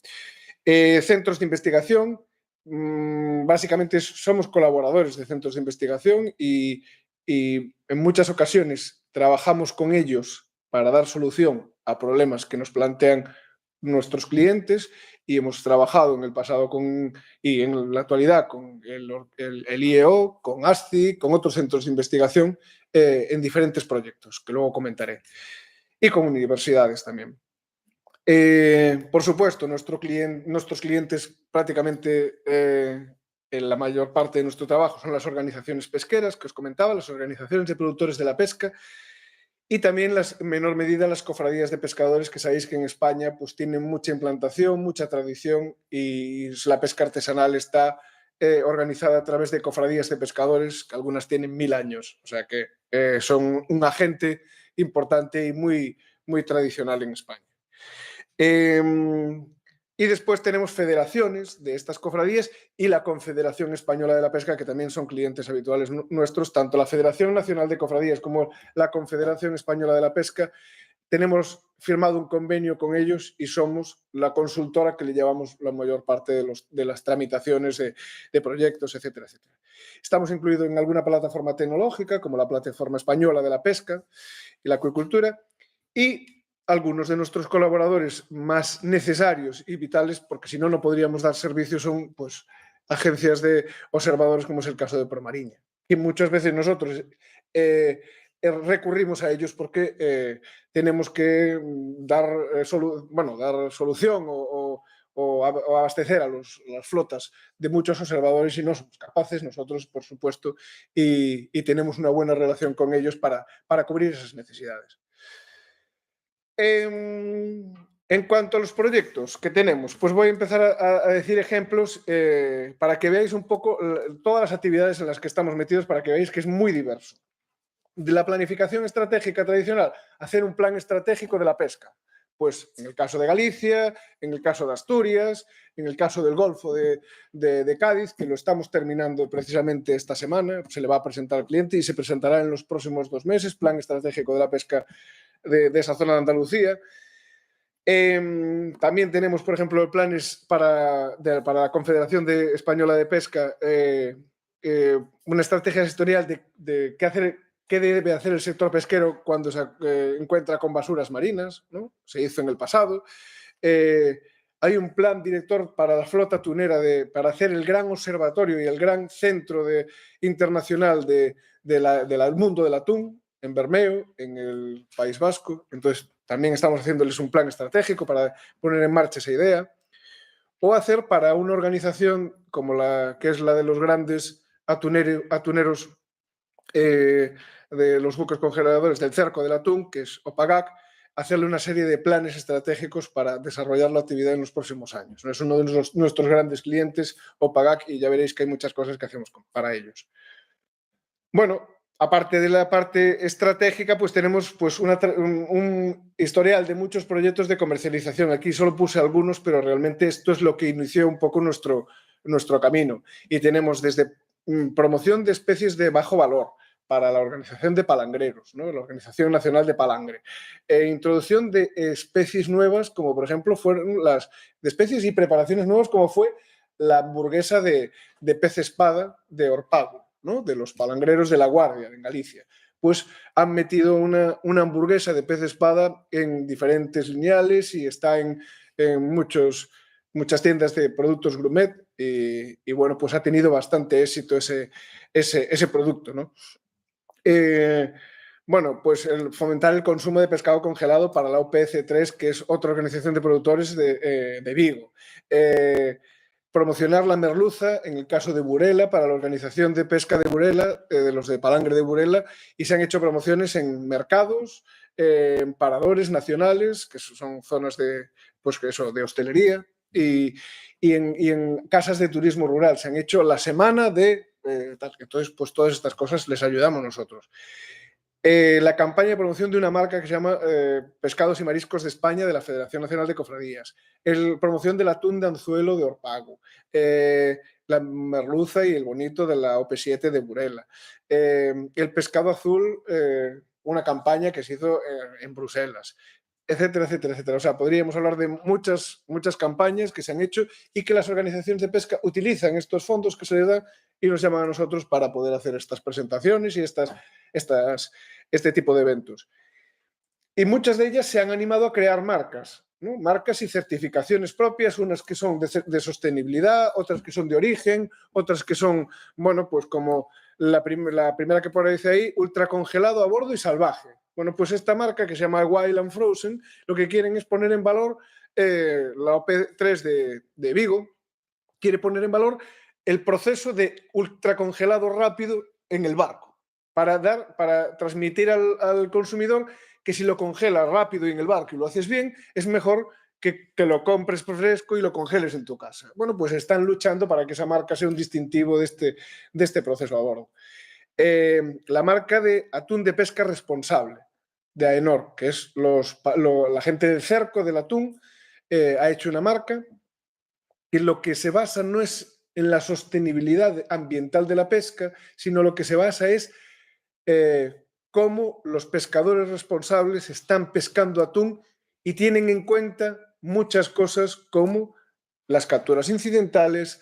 Speaker 9: Centros de investigación. Básicamente somos colaboradores de centros de investigación y en muchas ocasiones trabajamos con ellos para dar solución a problemas que nos plantean nuestros clientes y hemos trabajado en el pasado y en la actualidad con el IEO, con ASCI, con otros centros de investigación en diferentes proyectos, que luego comentaré, y con universidades también. Por supuesto, nuestros clientes prácticamente en la mayor parte de nuestro trabajo son las organizaciones pesqueras, que os comentaba, las organizaciones de productores de la pesca y también en menor medida las cofradías de pescadores, que sabéis que en España pues, tienen mucha implantación, mucha tradición y la pesca artesanal está organizada a través de cofradías de pescadores, que algunas tienen 1000 años, o sea que son un agente importante y muy, muy tradicional en España. Y después tenemos federaciones de estas cofradías y la Confederación Española de la Pesca, que también son clientes habituales nuestros, tanto la Federación Nacional de Cofradías como la Confederación Española de la Pesca. Tenemos firmado un convenio con ellos y somos la consultora que le llevamos la mayor parte de las tramitaciones de proyectos, etcétera, etcétera. Estamos incluidos en alguna plataforma tecnológica, como la Plataforma Española de la Pesca y la Acuicultura, y algunos de nuestros colaboradores más necesarios y vitales, porque si no, no podríamos dar servicios, son pues, agencias de observadores, como es el caso de Promariña. Y muchas veces nosotros recurrimos a ellos porque tenemos que dar solución o abastecer a las flotas de muchos observadores y no somos capaces nosotros, por supuesto, y tenemos una buena relación con ellos para cubrir esas necesidades. En cuanto a los proyectos que tenemos, pues voy a empezar a decir ejemplos para que veáis un poco todas las actividades en las que estamos metidos, para que veáis que es muy diverso. De la planificación estratégica tradicional, hacer un plan estratégico de la pesca. Pues en el caso de Galicia, en el caso de Asturias, en el caso del Golfo de Cádiz, que lo estamos terminando precisamente esta semana, se le va a presentar al cliente y se presentará en los próximos 2 meses, plan estratégico de la pesca de esa zona de Andalucía. También tenemos, por ejemplo, planes para la Confederación Española de Pesca, una estrategia sectorial de qué debe hacer el sector pesquero cuando se encuentra con basuras marinas, ¿no? Se hizo en el pasado. Hay un plan director para la flota tunera para hacer el gran observatorio y el gran centro internacional del mundo del atún, en Bermeo, en el País Vasco. Entonces, también estamos haciéndoles un plan estratégico para poner en marcha esa idea. O hacer para una organización como que es la de los grandes atuneros de los buques congeladores del cerco del atún, que es OPAGAC, hacerle una serie de planes estratégicos para desarrollar la actividad en los próximos años. Es uno de nuestros grandes clientes, OPAGAC, y ya veréis que hay muchas cosas que hacemos para ellos. Bueno, aparte de la parte estratégica, pues tenemos pues, un historial de muchos proyectos de comercialización. Aquí solo puse algunos, pero realmente esto es lo que inició un poco nuestro camino. Y tenemos desde promoción de especies de bajo valor para la Organización de Palangreros, ¿no? La Organización Nacional de Palangre. Introducción de especies nuevas, como por ejemplo fueron las de especies y preparaciones nuevas, como fue la hamburguesa de pez espada de Orpago, ¿no? De los palangreros de La Guardia, en Galicia. Pues han metido una hamburguesa de pez espada en diferentes lineales y está en muchas tiendas de productos gourmet y bueno, pues ha tenido bastante éxito ese producto, ¿no? Bueno, pues fomentar el consumo de pescado congelado para la OPC3, que es otra organización de productores de Vigo. Promocionar la merluza, en el caso de Burela, para la Organización de Pesca de Burela, de los de Palangre de Burela, y se han hecho promociones en mercados, en paradores nacionales, que son zonas de hostelería, y en casas de turismo rural. Se han hecho la semana de... entonces, pues todas estas cosas les ayudamos nosotros. La campaña de promoción de una marca que se llama Pescados y Mariscos de España, de la Federación Nacional de Cofradías. Promoción del atún de anzuelo de Orpago. La merluza y el bonito de la OP7 de Burela. El pescado azul, una campaña que se hizo en Bruselas. Etcétera, etcétera, etcétera. O sea, podríamos hablar de muchas campañas que se han hecho y que las organizaciones de pesca utilizan estos fondos que se les dan y nos llaman a nosotros para poder hacer estas presentaciones y este tipo de eventos. Y muchas de ellas se han animado a crear marcas, ¿no? Marcas y certificaciones propias, unas que son de sostenibilidad, otras que son de origen, otras que son, bueno, pues como la primera que aparece ahí, ultracongelado a bordo y salvaje. Bueno, pues esta marca que se llama Wild and Frozen, lo que quieren es poner en valor la OP3 de Vigo, quiere poner en valor el proceso de ultracongelado rápido en el barco, para transmitir al consumidor que si lo congelas rápido y en el barco y lo haces bien, es mejor que lo compres fresco y lo congeles en tu casa. Bueno, pues están luchando para que esa marca sea un distintivo de este proceso a bordo. La marca de atún de pesca responsable de AENOR, que es la gente del cerco del atún, ha hecho una marca que lo que se basa no es en la sostenibilidad ambiental de la pesca, sino lo que se basa es cómo los pescadores responsables están pescando atún y tienen en cuenta muchas cosas como las capturas incidentales,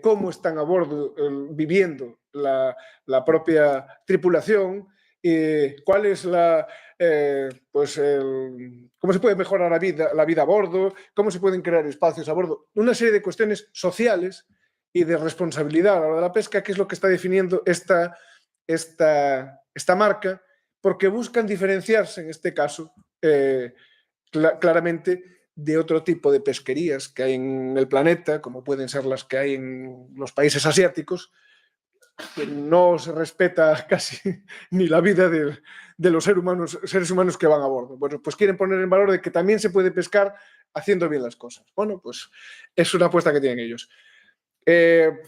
Speaker 9: cómo están a bordo viviendo la propia tripulación, cuál es cómo se puede mejorar la vida a bordo, cómo se pueden crear espacios a bordo, una serie de cuestiones sociales y de responsabilidad a la hora de la pesca, que es lo que está definiendo esta marca, porque buscan diferenciarse, en este caso, claramente de otro tipo de pesquerías que hay en el planeta, como pueden ser las que hay en los países asiáticos, que no se respeta casi ni la vida de los seres humanos que van a bordo. Bueno, pues quieren poner en valor de que también se puede pescar haciendo bien las cosas. Bueno, pues es una apuesta que tienen ellos.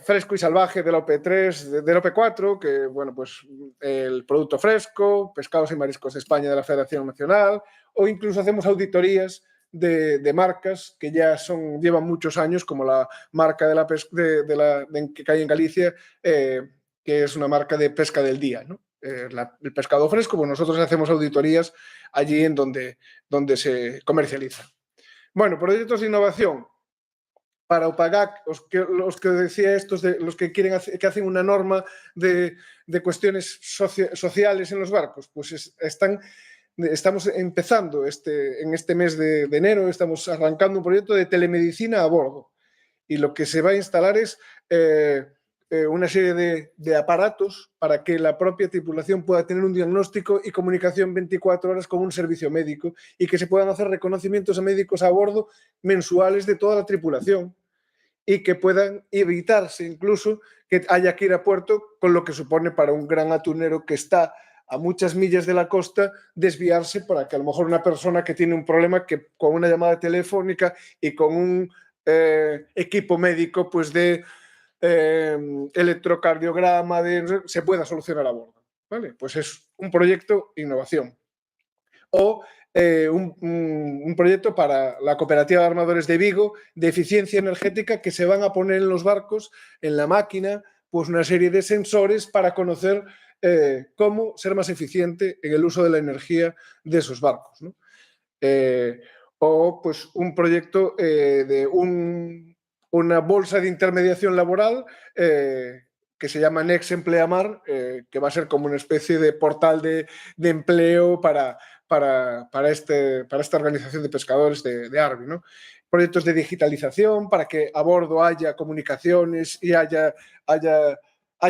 Speaker 9: Fresco y salvaje de la OP3, de la OP4, que bueno, pues el producto fresco, pescados y mariscos de España de la Federación Nacional, o incluso hacemos auditorías de marcas que ya llevan muchos años, como la marca que hay en Galicia, que es una marca de pesca del día, ¿no? El pescado fresco, pues nosotros hacemos auditorías allí en donde se comercializa. Bueno, proyectos de innovación. Para OPAGAC, los que decía estos, los que quieren que hacen una norma de cuestiones sociales en los barcos, pues estamos empezando en este mes de enero, estamos arrancando un proyecto de telemedicina a bordo. Y lo que se va a instalar es una serie de aparatos para que la propia tripulación pueda tener un diagnóstico y comunicación 24 horas con un servicio médico y que se puedan hacer reconocimientos a médicos a bordo mensuales de toda la tripulación y que puedan evitarse incluso que haya que ir a puerto, con lo que supone para un gran atunero que está a muchas millas de la costa desviarse para que a lo mejor una persona que tiene un problema que con una llamada telefónica y con un equipo médico pues de electrocardiograma se pueda solucionar a bordo, ¿vale? Pues es un proyecto innovación. O un proyecto para la Cooperativa de Armadores de Vigo de eficiencia energética, que se van a poner en los barcos, en la máquina, pues una serie de sensores para conocer cómo ser más eficiente en el uso de la energía de esos barcos, ¿no? O pues un proyecto de una bolsa de intermediación laboral que se llama Next Empleamar, que va a ser como una especie de portal de empleo para esta organización de pescadores de Arby, ¿no? Proyectos de digitalización para que a bordo haya comunicaciones y haya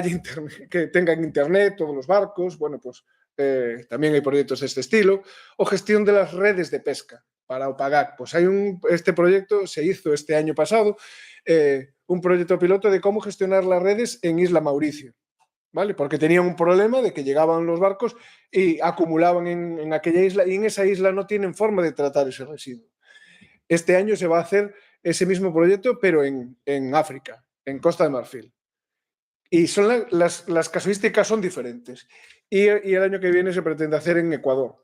Speaker 9: internet, que tengan internet todos los barcos. Bueno, pues también hay proyectos de este estilo. O gestión de las redes de pesca para OPAGAC. Pues este proyecto se hizo este año pasado, un proyecto piloto de cómo gestionar las redes en Isla Mauricio, ¿vale? Porque tenían un problema de que llegaban los barcos y acumulaban en aquella isla, y en esa isla no tienen forma de tratar ese residuo. Este año se va a hacer ese mismo proyecto, pero en África, en Costa de Marfil. Y las casuísticas son diferentes. Y el año que viene se pretende hacer en Ecuador.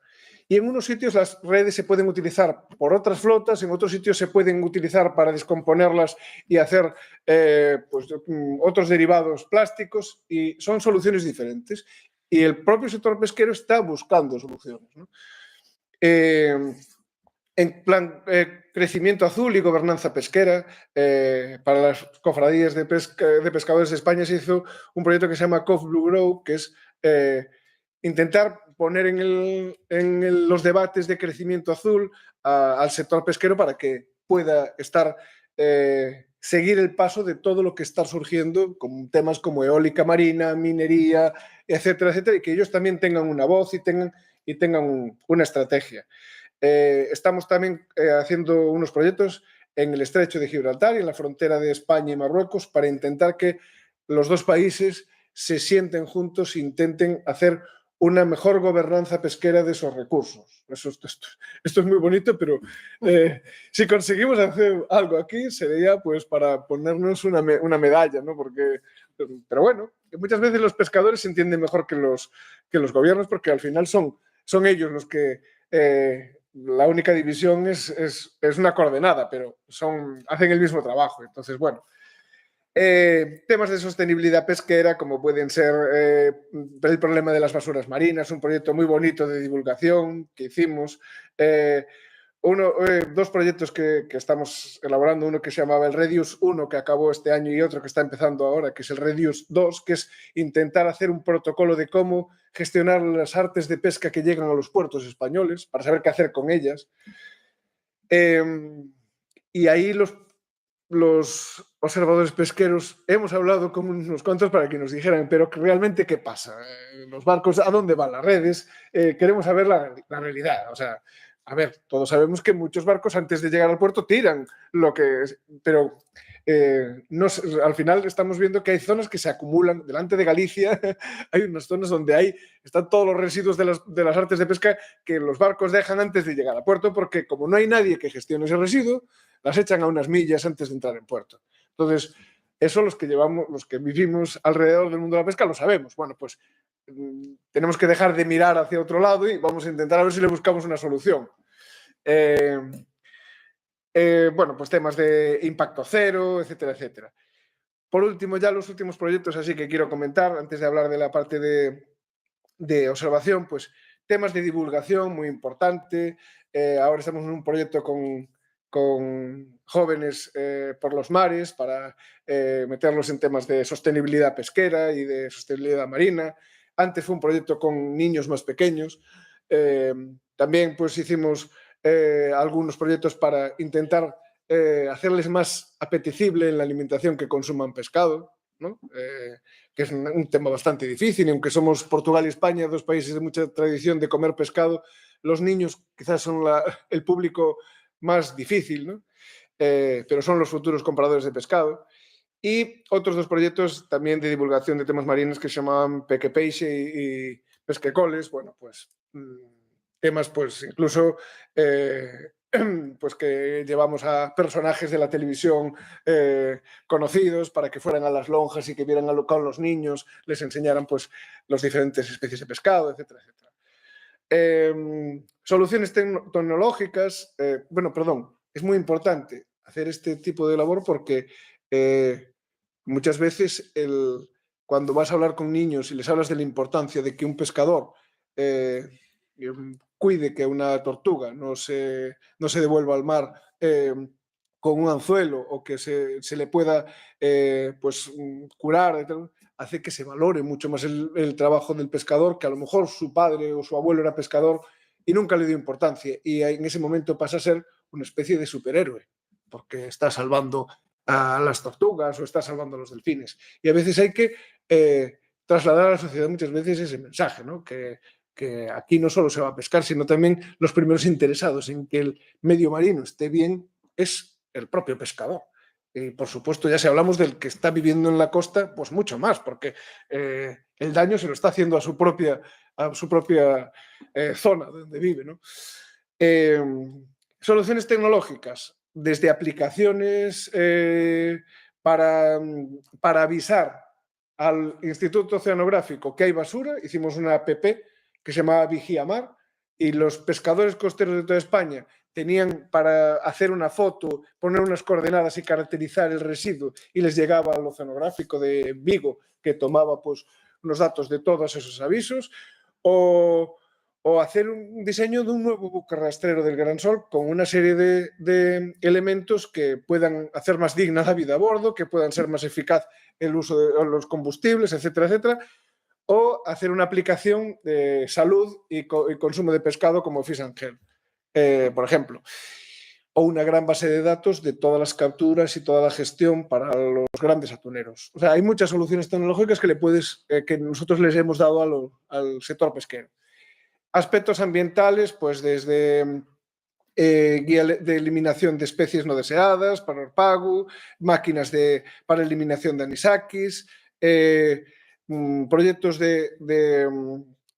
Speaker 9: Y en unos sitios las redes se pueden utilizar por otras flotas, en otros sitios se pueden utilizar para descomponerlas y hacer otros derivados plásticos, y son soluciones diferentes. Y el propio sector pesquero está buscando soluciones, ¿no? En plan crecimiento azul y gobernanza pesquera, para las cofradías de pescadores de España se hizo un proyecto que se llama COF Blue Grow, que es intentar poner en los debates de crecimiento azul al sector pesquero para que pueda seguir el paso de todo lo que está surgiendo, con temas como eólica marina, minería, etcétera, etcétera, y que ellos también tengan una voz y tengan una estrategia. Estamos también haciendo unos proyectos en el estrecho de Gibraltar y en la frontera de España y Marruecos para intentar que los dos países se sienten juntos e intenten hacer una mejor gobernanza pesquera de esos recursos. Esto es muy bonito, pero si conseguimos hacer algo aquí sería pues para ponernos una medalla, ¿no? Pero bueno, muchas veces los pescadores se entienden mejor que los gobiernos, porque al final son ellos los que la única división es una coordenada, pero hacen el mismo trabajo. Entonces, bueno, temas de sostenibilidad pesquera, como pueden ser el problema de las basuras marinas, un proyecto muy bonito de divulgación que hicimos. Dos proyectos que estamos elaborando, uno que se llamaba el Reduce 1, que acabó este año, y otro que está empezando ahora, que es el Reduce 2, que es intentar hacer un protocolo de cómo gestionar las artes de pesca que llegan a los puertos españoles, para saber qué hacer con ellas. Y ahí los observadores pesqueros hemos hablado con unos cuantos para que nos dijeran, pero realmente ¿qué pasa? Los barcos, ¿a dónde van las redes? Queremos saber la realidad. O sea, a ver, todos sabemos que muchos barcos antes de llegar al puerto tiran lo que es, pero al final estamos viendo que hay zonas que se acumulan. Delante de Galicia hay unas zonas donde están todos los residuos de las artes de pesca que los barcos dejan antes de llegar al puerto, porque como no hay nadie que gestione ese residuo, las echan a unas millas antes de entrar en puerto. Entonces, eso los que vivimos alrededor del mundo de la pesca lo sabemos. Bueno, pues tenemos que dejar de mirar hacia otro lado y vamos a intentar a ver si le buscamos una solución. Bueno, pues temas de impacto cero, etcétera, etcétera. Por último, ya los últimos proyectos así que quiero comentar, antes de hablar de la parte de observación, pues temas de divulgación muy importante. Ahora estamos en un proyecto con jóvenes por los mares para meterlos en temas de sostenibilidad pesquera y de sostenibilidad marina. Antes fue un proyecto con niños más pequeños. También pues hicimos algunos proyectos para intentar hacerles más apetecible en la alimentación que consuman pescado, ¿no? Que es un tema bastante difícil, y aunque somos Portugal y España, dos países de mucha tradición de comer pescado, los niños quizás son el público más difícil, ¿no? Pero son los futuros compradores de pescado. y otros dos proyectos también de divulgación de temas marinos que se llamaban Peque Peixe y Pesquecoles, bueno, pues temas pues incluso pues que llevamos a personajes de la televisión conocidos para que fueran a las lonjas y que vieran con los niños, les enseñaran pues las diferentes especies de pescado, etcétera, etcétera. Soluciones tecnológicas, bueno, perdón, es muy importante hacer este tipo de labor porque muchas veces cuando vas a hablar con niños y les hablas de la importancia de que un pescador cuide que una tortuga no se devuelva al mar con un anzuelo o que se le pueda pues, curar, hace que se valore mucho más el trabajo del pescador, que a lo mejor su padre o su abuelo era pescador y nunca le dio importancia. Y en ese momento pasa a ser una especie de superhéroe, porque está salvando a las tortugas o está salvando a los delfines. Y a veces hay que trasladar a la sociedad muchas veces ese mensaje, ¿no? Que aquí no solo se va a pescar, sino también los primeros interesados en que el medio marino esté bien es el propio pescador. Y por supuesto, ya si hablamos del que está viviendo en la costa, pues mucho más, porque el daño se lo está haciendo a su propia zona donde vive, ¿no? Soluciones tecnológicas, desde aplicaciones para avisar al Instituto Oceanográfico que hay basura, hicimos una app que se llamaba Vigía Mar, y los pescadores costeros de toda España tenían para hacer una foto, poner unas coordenadas y caracterizar el residuo, y les llegaba al Oceanográfico de Vigo, que tomaba pues, los datos de todos esos avisos, o hacer un diseño de un nuevo buque rastrero del Gran Sol con una serie de elementos que puedan hacer más digna la vida a bordo, que puedan ser más eficaz el uso de los combustibles, etcétera, etcétera, o hacer una aplicación de salud y consumo de pescado como Fish and Health, por ejemplo. O una gran base de datos de todas las capturas y toda la gestión para los grandes atuneros. O sea, hay muchas soluciones tecnológicas que nosotros les hemos dado al sector pesquero. Aspectos ambientales, pues desde guía de eliminación de especies no deseadas para Orpagu, máquinas para eliminación de anisakis, proyectos de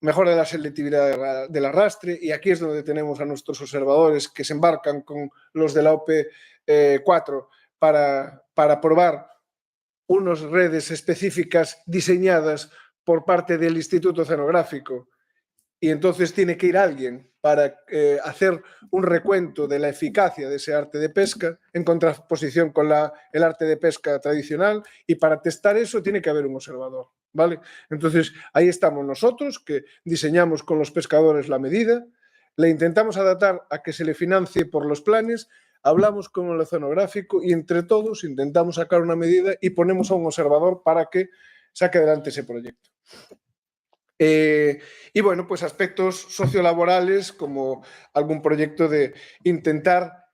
Speaker 9: mejora de la selectividad del arrastre, y aquí es donde tenemos a nuestros observadores que se embarcan con los de la OP4 para probar unas redes específicas diseñadas por parte del Instituto Oceanográfico, y entonces tiene que ir alguien para hacer un recuento de la eficacia de ese arte de pesca en contraposición con el arte de pesca tradicional, y para testar eso tiene que haber un observador, ¿vale? Entonces ahí estamos nosotros, que diseñamos con los pescadores la medida, le intentamos adaptar a que se le financie por los planes, hablamos con el oceanográfico y entre todos intentamos sacar una medida y ponemos a un observador para que saque adelante ese proyecto. Y bueno, pues aspectos sociolaborales, como algún proyecto de intentar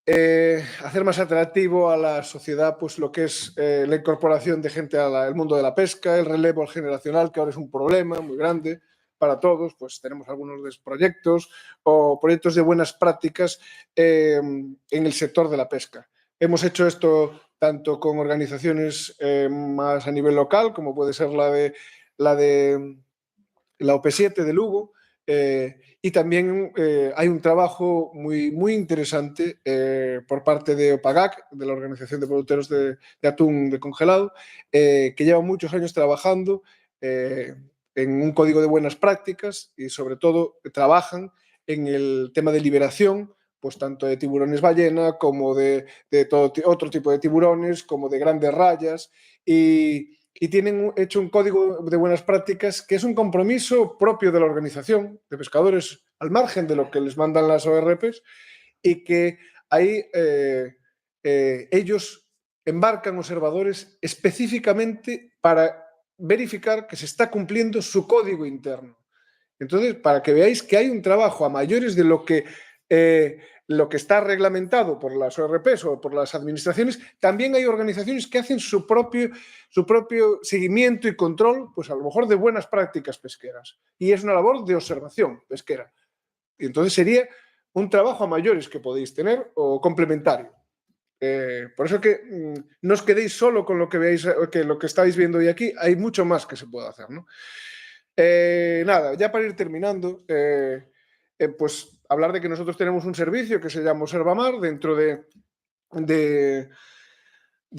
Speaker 9: hacer más atractivo a la sociedad pues lo que es la incorporación de gente al mundo de la pesca, el relevo generacional, que ahora es un problema muy grande para todos. Pues tenemos algunos de esos proyectos o proyectos de buenas prácticas en el sector de la pesca. Hemos hecho esto tanto con organizaciones más a nivel local, como puede ser la de la OP7 de Lugo, y también hay un trabajo muy interesante por parte de OPAGAC, de la Organización de Productores de Atún de Congelado, que lleva muchos años trabajando en un código de buenas prácticas y sobre todo trabajan en el tema de liberación, pues tanto de tiburones ballena como de todo otro tipo de tiburones, como de grandes rayas, y tienen hecho un código de buenas prácticas que es un compromiso propio de la organización de pescadores al margen de lo que les mandan las ORPs, y que ahí ellos embarcan observadores específicamente para verificar que se está cumpliendo su código interno. Entonces, para que veáis que hay un trabajo a mayores de lo que está reglamentado por las ORPs o por las administraciones, también hay organizaciones que hacen su propio seguimiento y control, pues a lo mejor de buenas prácticas pesqueras. Y es una labor de observación pesquera. Y entonces sería un trabajo a mayores que podéis tener o complementario. Por eso que no os quedéis solo con lo que veáis, que lo que estáis viendo hoy aquí, hay mucho más que se puede hacer, ¿no? Nada, ya para ir terminando, pues hablar de que nosotros tenemos un servicio que se llama Observamar dentro de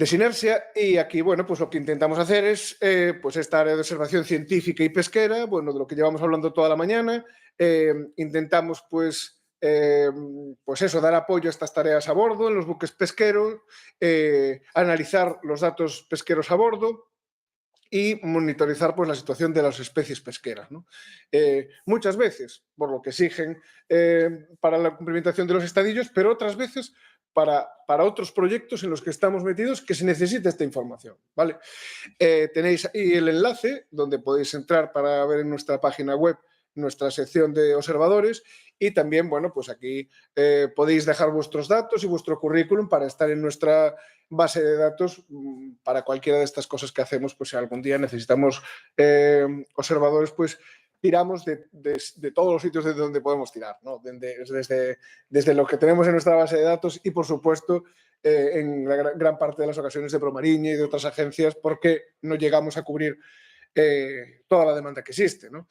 Speaker 9: Sinergia, y aquí, bueno, pues lo que intentamos hacer es pues esta área de observación científica y pesquera, bueno, de lo que llevamos hablando toda la mañana. Intentamos pues eso, dar apoyo a estas tareas a bordo en los buques pesqueros, analizar los datos pesqueros a bordo y monitorizar pues la situación de las especies pesqueras, ¿no? Muchas veces por lo que exigen para la cumplimentación de los estadillos, pero otras veces para otros proyectos en los que estamos metidos que se necesita esta información, ¿vale? Tenéis ahí el enlace donde podéis entrar para ver en nuestra página web nuestra sección de observadores, y también, bueno, pues aquí podéis dejar vuestros datos y vuestro currículum para estar en nuestra base de datos para cualquiera de estas cosas que hacemos, pues si algún día necesitamos observadores, pues tiramos de todos los sitios desde donde podemos tirar, ¿no? Desde lo que tenemos en nuestra base de datos y, por supuesto, en la gran parte de las ocasiones de Promariña y de otras agencias, porque no llegamos a cubrir toda la demanda que existe, ¿no?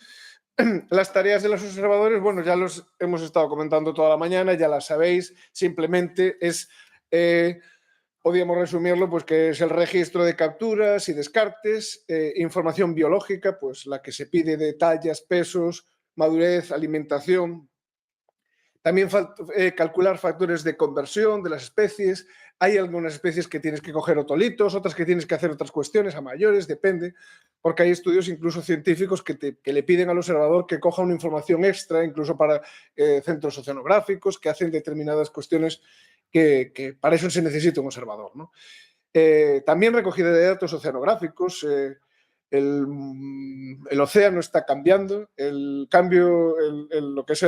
Speaker 9: Las tareas de los observadores, bueno, ya los hemos estado comentando toda la mañana, ya las sabéis, simplemente es, podríamos resumirlo, pues que es el registro de capturas y descartes, información biológica, pues la que se pide de tallas, pesos, madurez, alimentación. También calcular factores de conversión de las especies. Hay algunas especies que tienes que coger otolitos, otras que tienes que hacer otras cuestiones a mayores, depende, porque hay estudios incluso científicos que le piden al observador que coja una información extra, incluso para centros oceanográficos, que hacen determinadas cuestiones que para eso se necesita un observador, ¿no? También recogida de datos oceanográficos. El océano está cambiando, el cambio, lo que es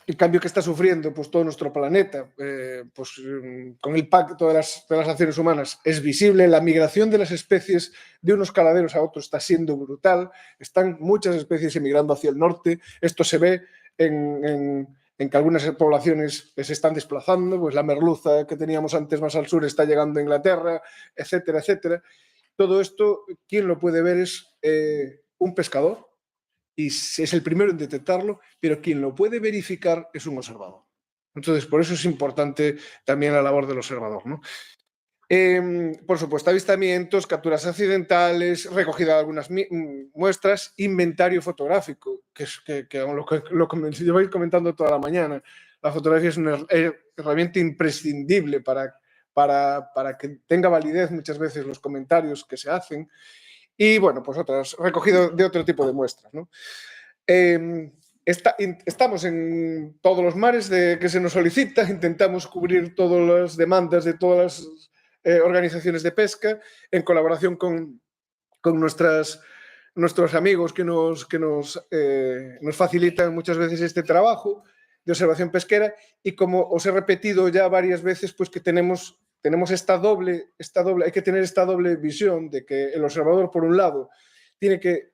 Speaker 9: el cambio que está sufriendo pues, todo nuestro planeta, pues, con el pacto de las acciones humanas, es visible. La migración de las especies de unos caladeros a otros está siendo brutal. Están muchas especies emigrando hacia el norte. Esto se ve en que algunas poblaciones se están desplazando. Pues la merluza que teníamos antes más al sur está llegando a Inglaterra, etcétera, etcétera. Todo esto, quien lo puede ver es un pescador, y es el primero en detectarlo, pero quien lo puede verificar es un observador. Entonces, por eso es importante también la labor del observador, ¿no? Por supuesto, avistamientos, capturas accidentales, recogida de algunas muestras, inventario fotográfico, que es lo que lleváis comentando toda la mañana. La fotografía es una herramienta imprescindible para que tenga validez muchas veces los comentarios que se hacen. Y, bueno, pues otras, recogido de otro tipo de muestras, ¿no? Estamos en todos los mares que se nos solicita, intentamos cubrir todas las demandas de todas las organizaciones de pesca, en colaboración con nuestros amigos que nos facilitan muchas veces este trabajo de observación pesquera. Y como os he repetido ya varias veces, pues que tenemos esta doble, hay que tener esta doble visión de que el observador, por un lado, tiene que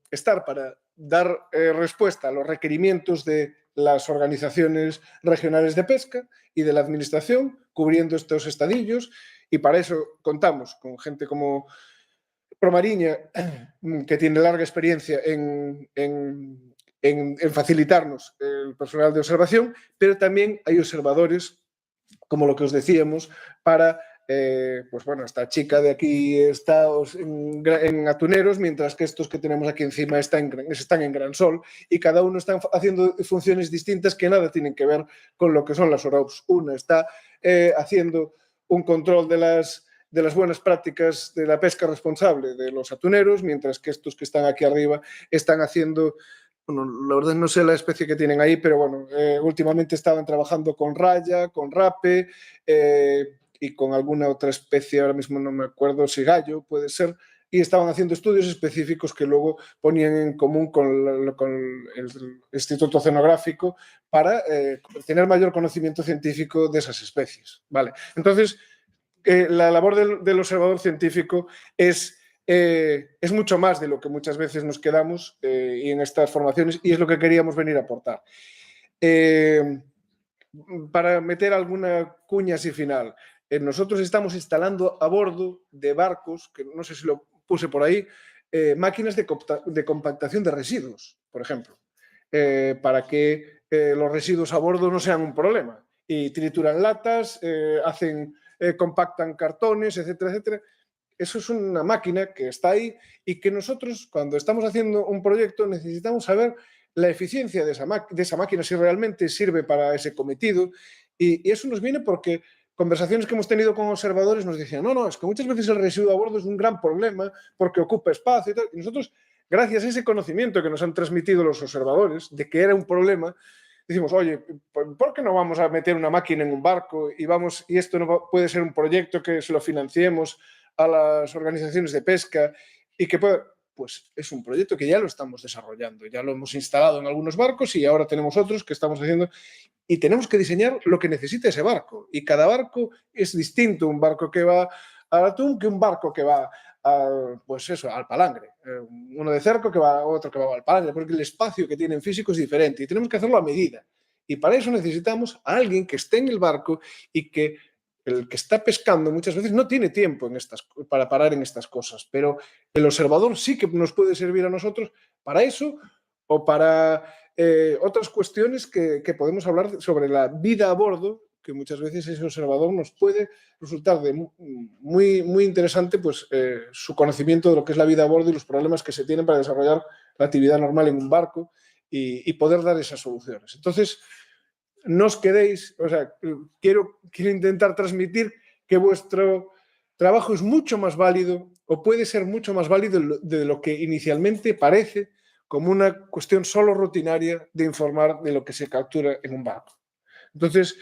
Speaker 9: estar para dar respuesta a los requerimientos de las organizaciones regionales de pesca y de la administración, cubriendo estos estadillos, y para eso contamos con gente como Promariña, que tiene larga experiencia en facilitarnos el personal de observación, pero también hay observadores, como lo que os decíamos, para, pues bueno, esta chica de aquí está en Atuneros, mientras que estos que tenemos aquí encima están en Gran Sol, y cada uno está haciendo funciones distintas que nada tienen que ver con lo que son las OROPS. Una está haciendo un control de las buenas prácticas de la pesca responsable de los atuneros, mientras que estos que están aquí arriba están haciendo... Bueno, la verdad no sé la especie que tienen ahí, pero bueno, últimamente estaban trabajando con raya, con rape y con alguna otra especie, ahora mismo no me acuerdo si gallo puede ser, y estaban haciendo estudios específicos que luego ponían en común con el Instituto Oceanográfico para tener mayor conocimiento científico de esas especies, ¿vale? Entonces, la labor del observador científico es mucho más de lo que muchas veces nos quedamos y en estas formaciones, y es lo que queríamos venir a aportar. para meter alguna cuña así final, nosotros estamos instalando a bordo de barcos, que no sé si lo puse por ahí, máquinas de compactación de residuos, por ejemplo, para que los residuos a bordo no sean un problema. Y trituran latas, compactan cartones, etcétera, etcétera. Eso es una máquina que está ahí y que nosotros, cuando estamos haciendo un proyecto, necesitamos saber la eficiencia de esa máquina, si realmente sirve para ese cometido. Y eso nos viene porque conversaciones que hemos tenido con observadores nos decían, no, es que muchas veces el residuo a bordo es un gran problema porque ocupa espacio y tal. Y nosotros, gracias a ese conocimiento que nos han transmitido los observadores de que era un problema, decimos, oye, ¿por qué no vamos a meter una máquina en un barco y esto no puede ser un proyecto que se lo financiemos a las organizaciones de pesca y que pueda... Pues es un proyecto que ya lo estamos desarrollando, ya lo hemos instalado en algunos barcos y ahora tenemos otros que estamos haciendo y tenemos que diseñar lo que necesita ese barco y cada barco es distinto, un barco que va al atún que un barco que va al palangre, uno de cerco que va, otro que va al palangre, porque el espacio que tienen físico es diferente y tenemos que hacerlo a medida y para eso necesitamos a alguien que esté en el barco y que el que está pescando muchas veces no tiene tiempo para parar en estas cosas, pero el observador sí que nos puede servir a nosotros para eso o para otras cuestiones que podemos hablar sobre la vida a bordo, que muchas veces ese observador nos puede resultar de muy interesante pues, su conocimiento de lo que es la vida a bordo y los problemas que se tienen para desarrollar la actividad normal en un barco y poder dar esas soluciones. Entonces, no os quedéis, o sea, quiero intentar transmitir que vuestro trabajo es mucho más válido o puede ser mucho más válido de lo que inicialmente parece como una cuestión solo rutinaria de informar de lo que se captura en un barco. Entonces,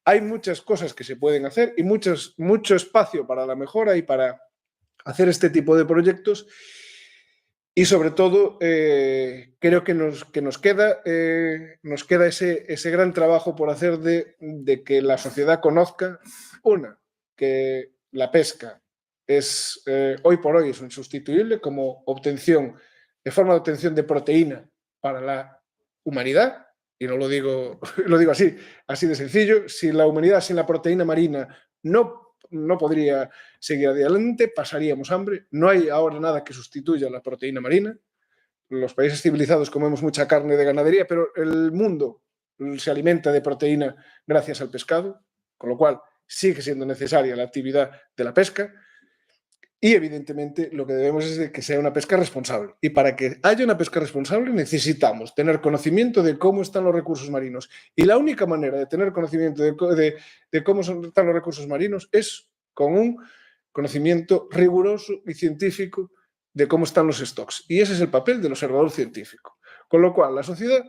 Speaker 9: hay muchas cosas que se pueden hacer y mucho espacio para la mejora y para hacer este tipo de proyectos. Y sobre todo, creo que nos queda ese gran trabajo por hacer de que la sociedad conozca, que la pesca es hoy por hoy es insustituible como forma de obtención de proteína para la humanidad, y no lo digo así de sencillo. Si la humanidad sin la proteína marina no podría seguir adelante, pasaríamos hambre. No hay ahora nada que sustituya la proteína marina. Los países civilizados comemos mucha carne de ganadería, pero el mundo se alimenta de proteína gracias al pescado, con lo cual sigue siendo necesaria la actividad de la pesca. Y evidentemente lo que debemos es de que sea una pesca responsable. Y para que haya una pesca responsable necesitamos tener conocimiento de cómo están los recursos marinos. Y la única manera de tener conocimiento de cómo están los recursos marinos es con un conocimiento riguroso y científico de cómo están los stocks. Y ese es el papel del observador científico. Con lo cual la sociedad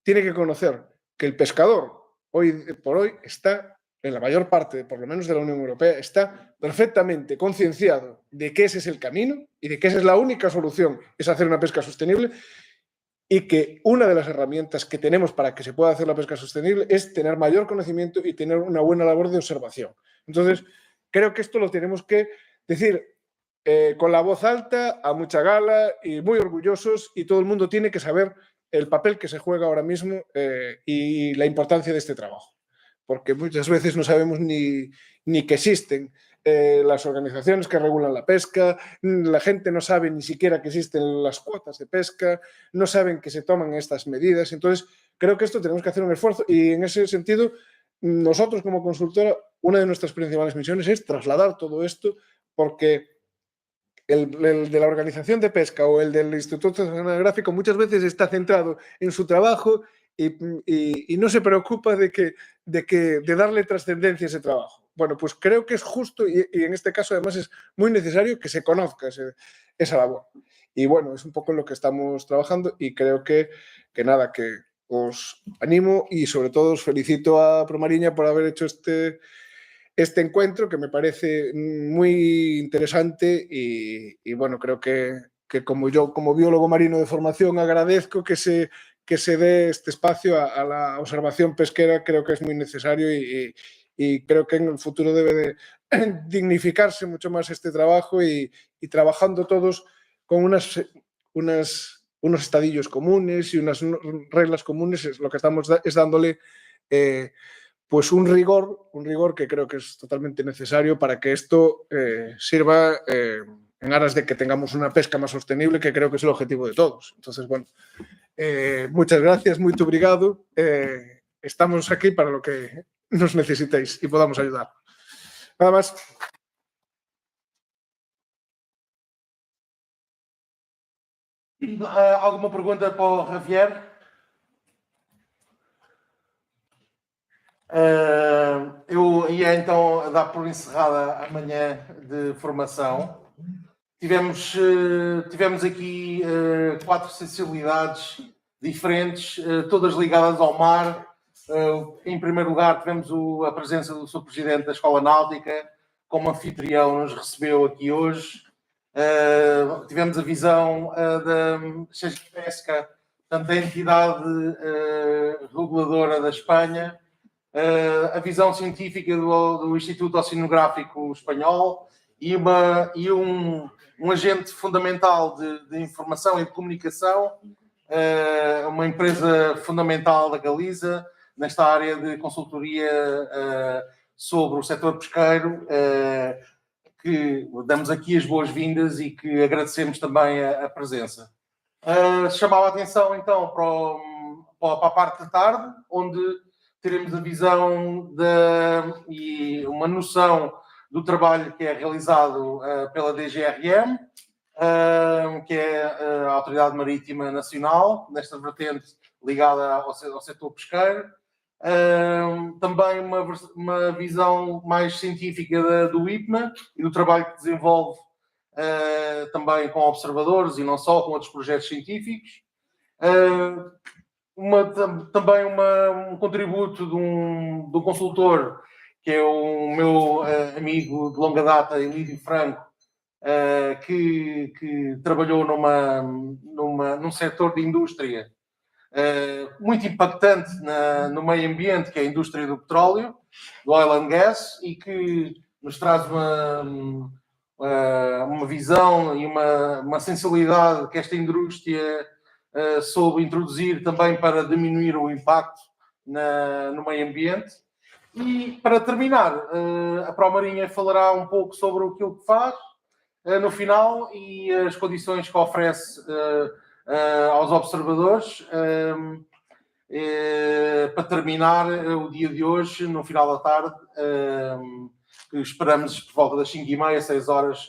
Speaker 9: tiene que conocer que el pescador hoy por hoy está, en la mayor parte, por lo menos de la Unión Europea, está perfectamente concienciado de que ese es el camino y de que esa es la única solución, es hacer una pesca sostenible, y que una de las herramientas que tenemos para que se pueda hacer la pesca sostenible es tener mayor conocimiento y tener una buena labor de observación. Entonces, creo que esto lo tenemos que decir con la voz alta, a mucha gala y muy orgullosos, y todo el mundo tiene que saber el papel que se juega ahora mismo y la importancia de este trabajo. Porque muchas veces no sabemos ni que existen las organizaciones que regulan la pesca, la gente no sabe ni siquiera que existen las cuotas de pesca, no saben que se toman estas medidas. Entonces, creo que esto tenemos que hacer un esfuerzo y en ese sentido, nosotros como consultora, una de nuestras principales misiones es trasladar todo esto, porque el de la organización de pesca o el del Instituto Oceanográfico muchas veces está centrado en su trabajo y no se preocupa de darle trascendencia a ese trabajo. Bueno, pues creo que es justo y en este caso además es muy necesario que se conozca esa labor. Y bueno, es un poco en lo que estamos trabajando y creo que os animo y sobre todo os felicito a Promariña por haber hecho este encuentro, que me parece muy interesante y bueno, creo que como yo, como biólogo marino de formación, agradezco que se dé este espacio a la observación pesquera. Creo que es muy necesario y creo que en el futuro debe de dignificarse mucho más este trabajo y trabajando todos con unos estadillos comunes y unas reglas comunes. Es lo que estamos es dándole pues un rigor que creo que es totalmente necesario para que esto sirva en aras de que tengamos una pesca más sostenible, que creo que es el objetivo de todos. Entonces, bueno, muchas gracias, muy obrigado. Estamos aquí para lo que nos necesitéis y podamos ayudar. Nada más.
Speaker 1: Alguma pergunta para o Javier? Eu ia então dar por encerrada a manhã de formação. Tivemos aqui 4 sensibilidades diferentes, todas ligadas ao mar. Em primeiro lugar, tivemos a presença do Sr. Presidente da Escola Náutica, como anfitrião nos recebeu aqui hoje. Tivemos a visão da Pesca, portanto, da entidade reguladora da Espanha, a visão científica do Instituto Oceanográfico Espanhol e um agente fundamental de informação e de comunicação, uma empresa fundamental da Galiza, nesta área de consultoria sobre o setor pesqueiro, que damos aqui as boas-vindas e que agradecemos também a presença. Chamava a atenção, então, para a parte da tarde, onde teremos a visão e uma noção do trabalho que é realizado pela DGRM, que é a Autoridade Marítima Nacional, nesta vertente ligada ao setor pesqueiro. Também uma visão mais científica do IPMA e do trabalho que desenvolve também com observadores e não só, com outros projetos científicos. Também um contributo de um consultor, que é o meu amigo de longa data, Elídio Franco, que trabalhou num setor de indústria muito impactante no meio ambiente, que é a indústria do petróleo, do oil and gas, e que nos traz uma visão e uma sensibilidade que esta indústria soube introduzir também para diminuir o impacto no meio ambiente. E, para terminar, a Promarinha falará um pouco sobre aquilo que faz no final e as condições que oferece aos observadores para terminar o dia de hoje, no final da tarde, que esperamos por volta das 5h30, 6 horas,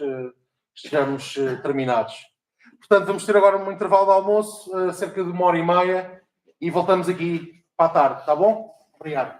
Speaker 1: estejamos terminados. Portanto, vamos ter agora um intervalo de almoço, cerca de 1h30, e voltamos aqui para a tarde, tá bom? Obrigado.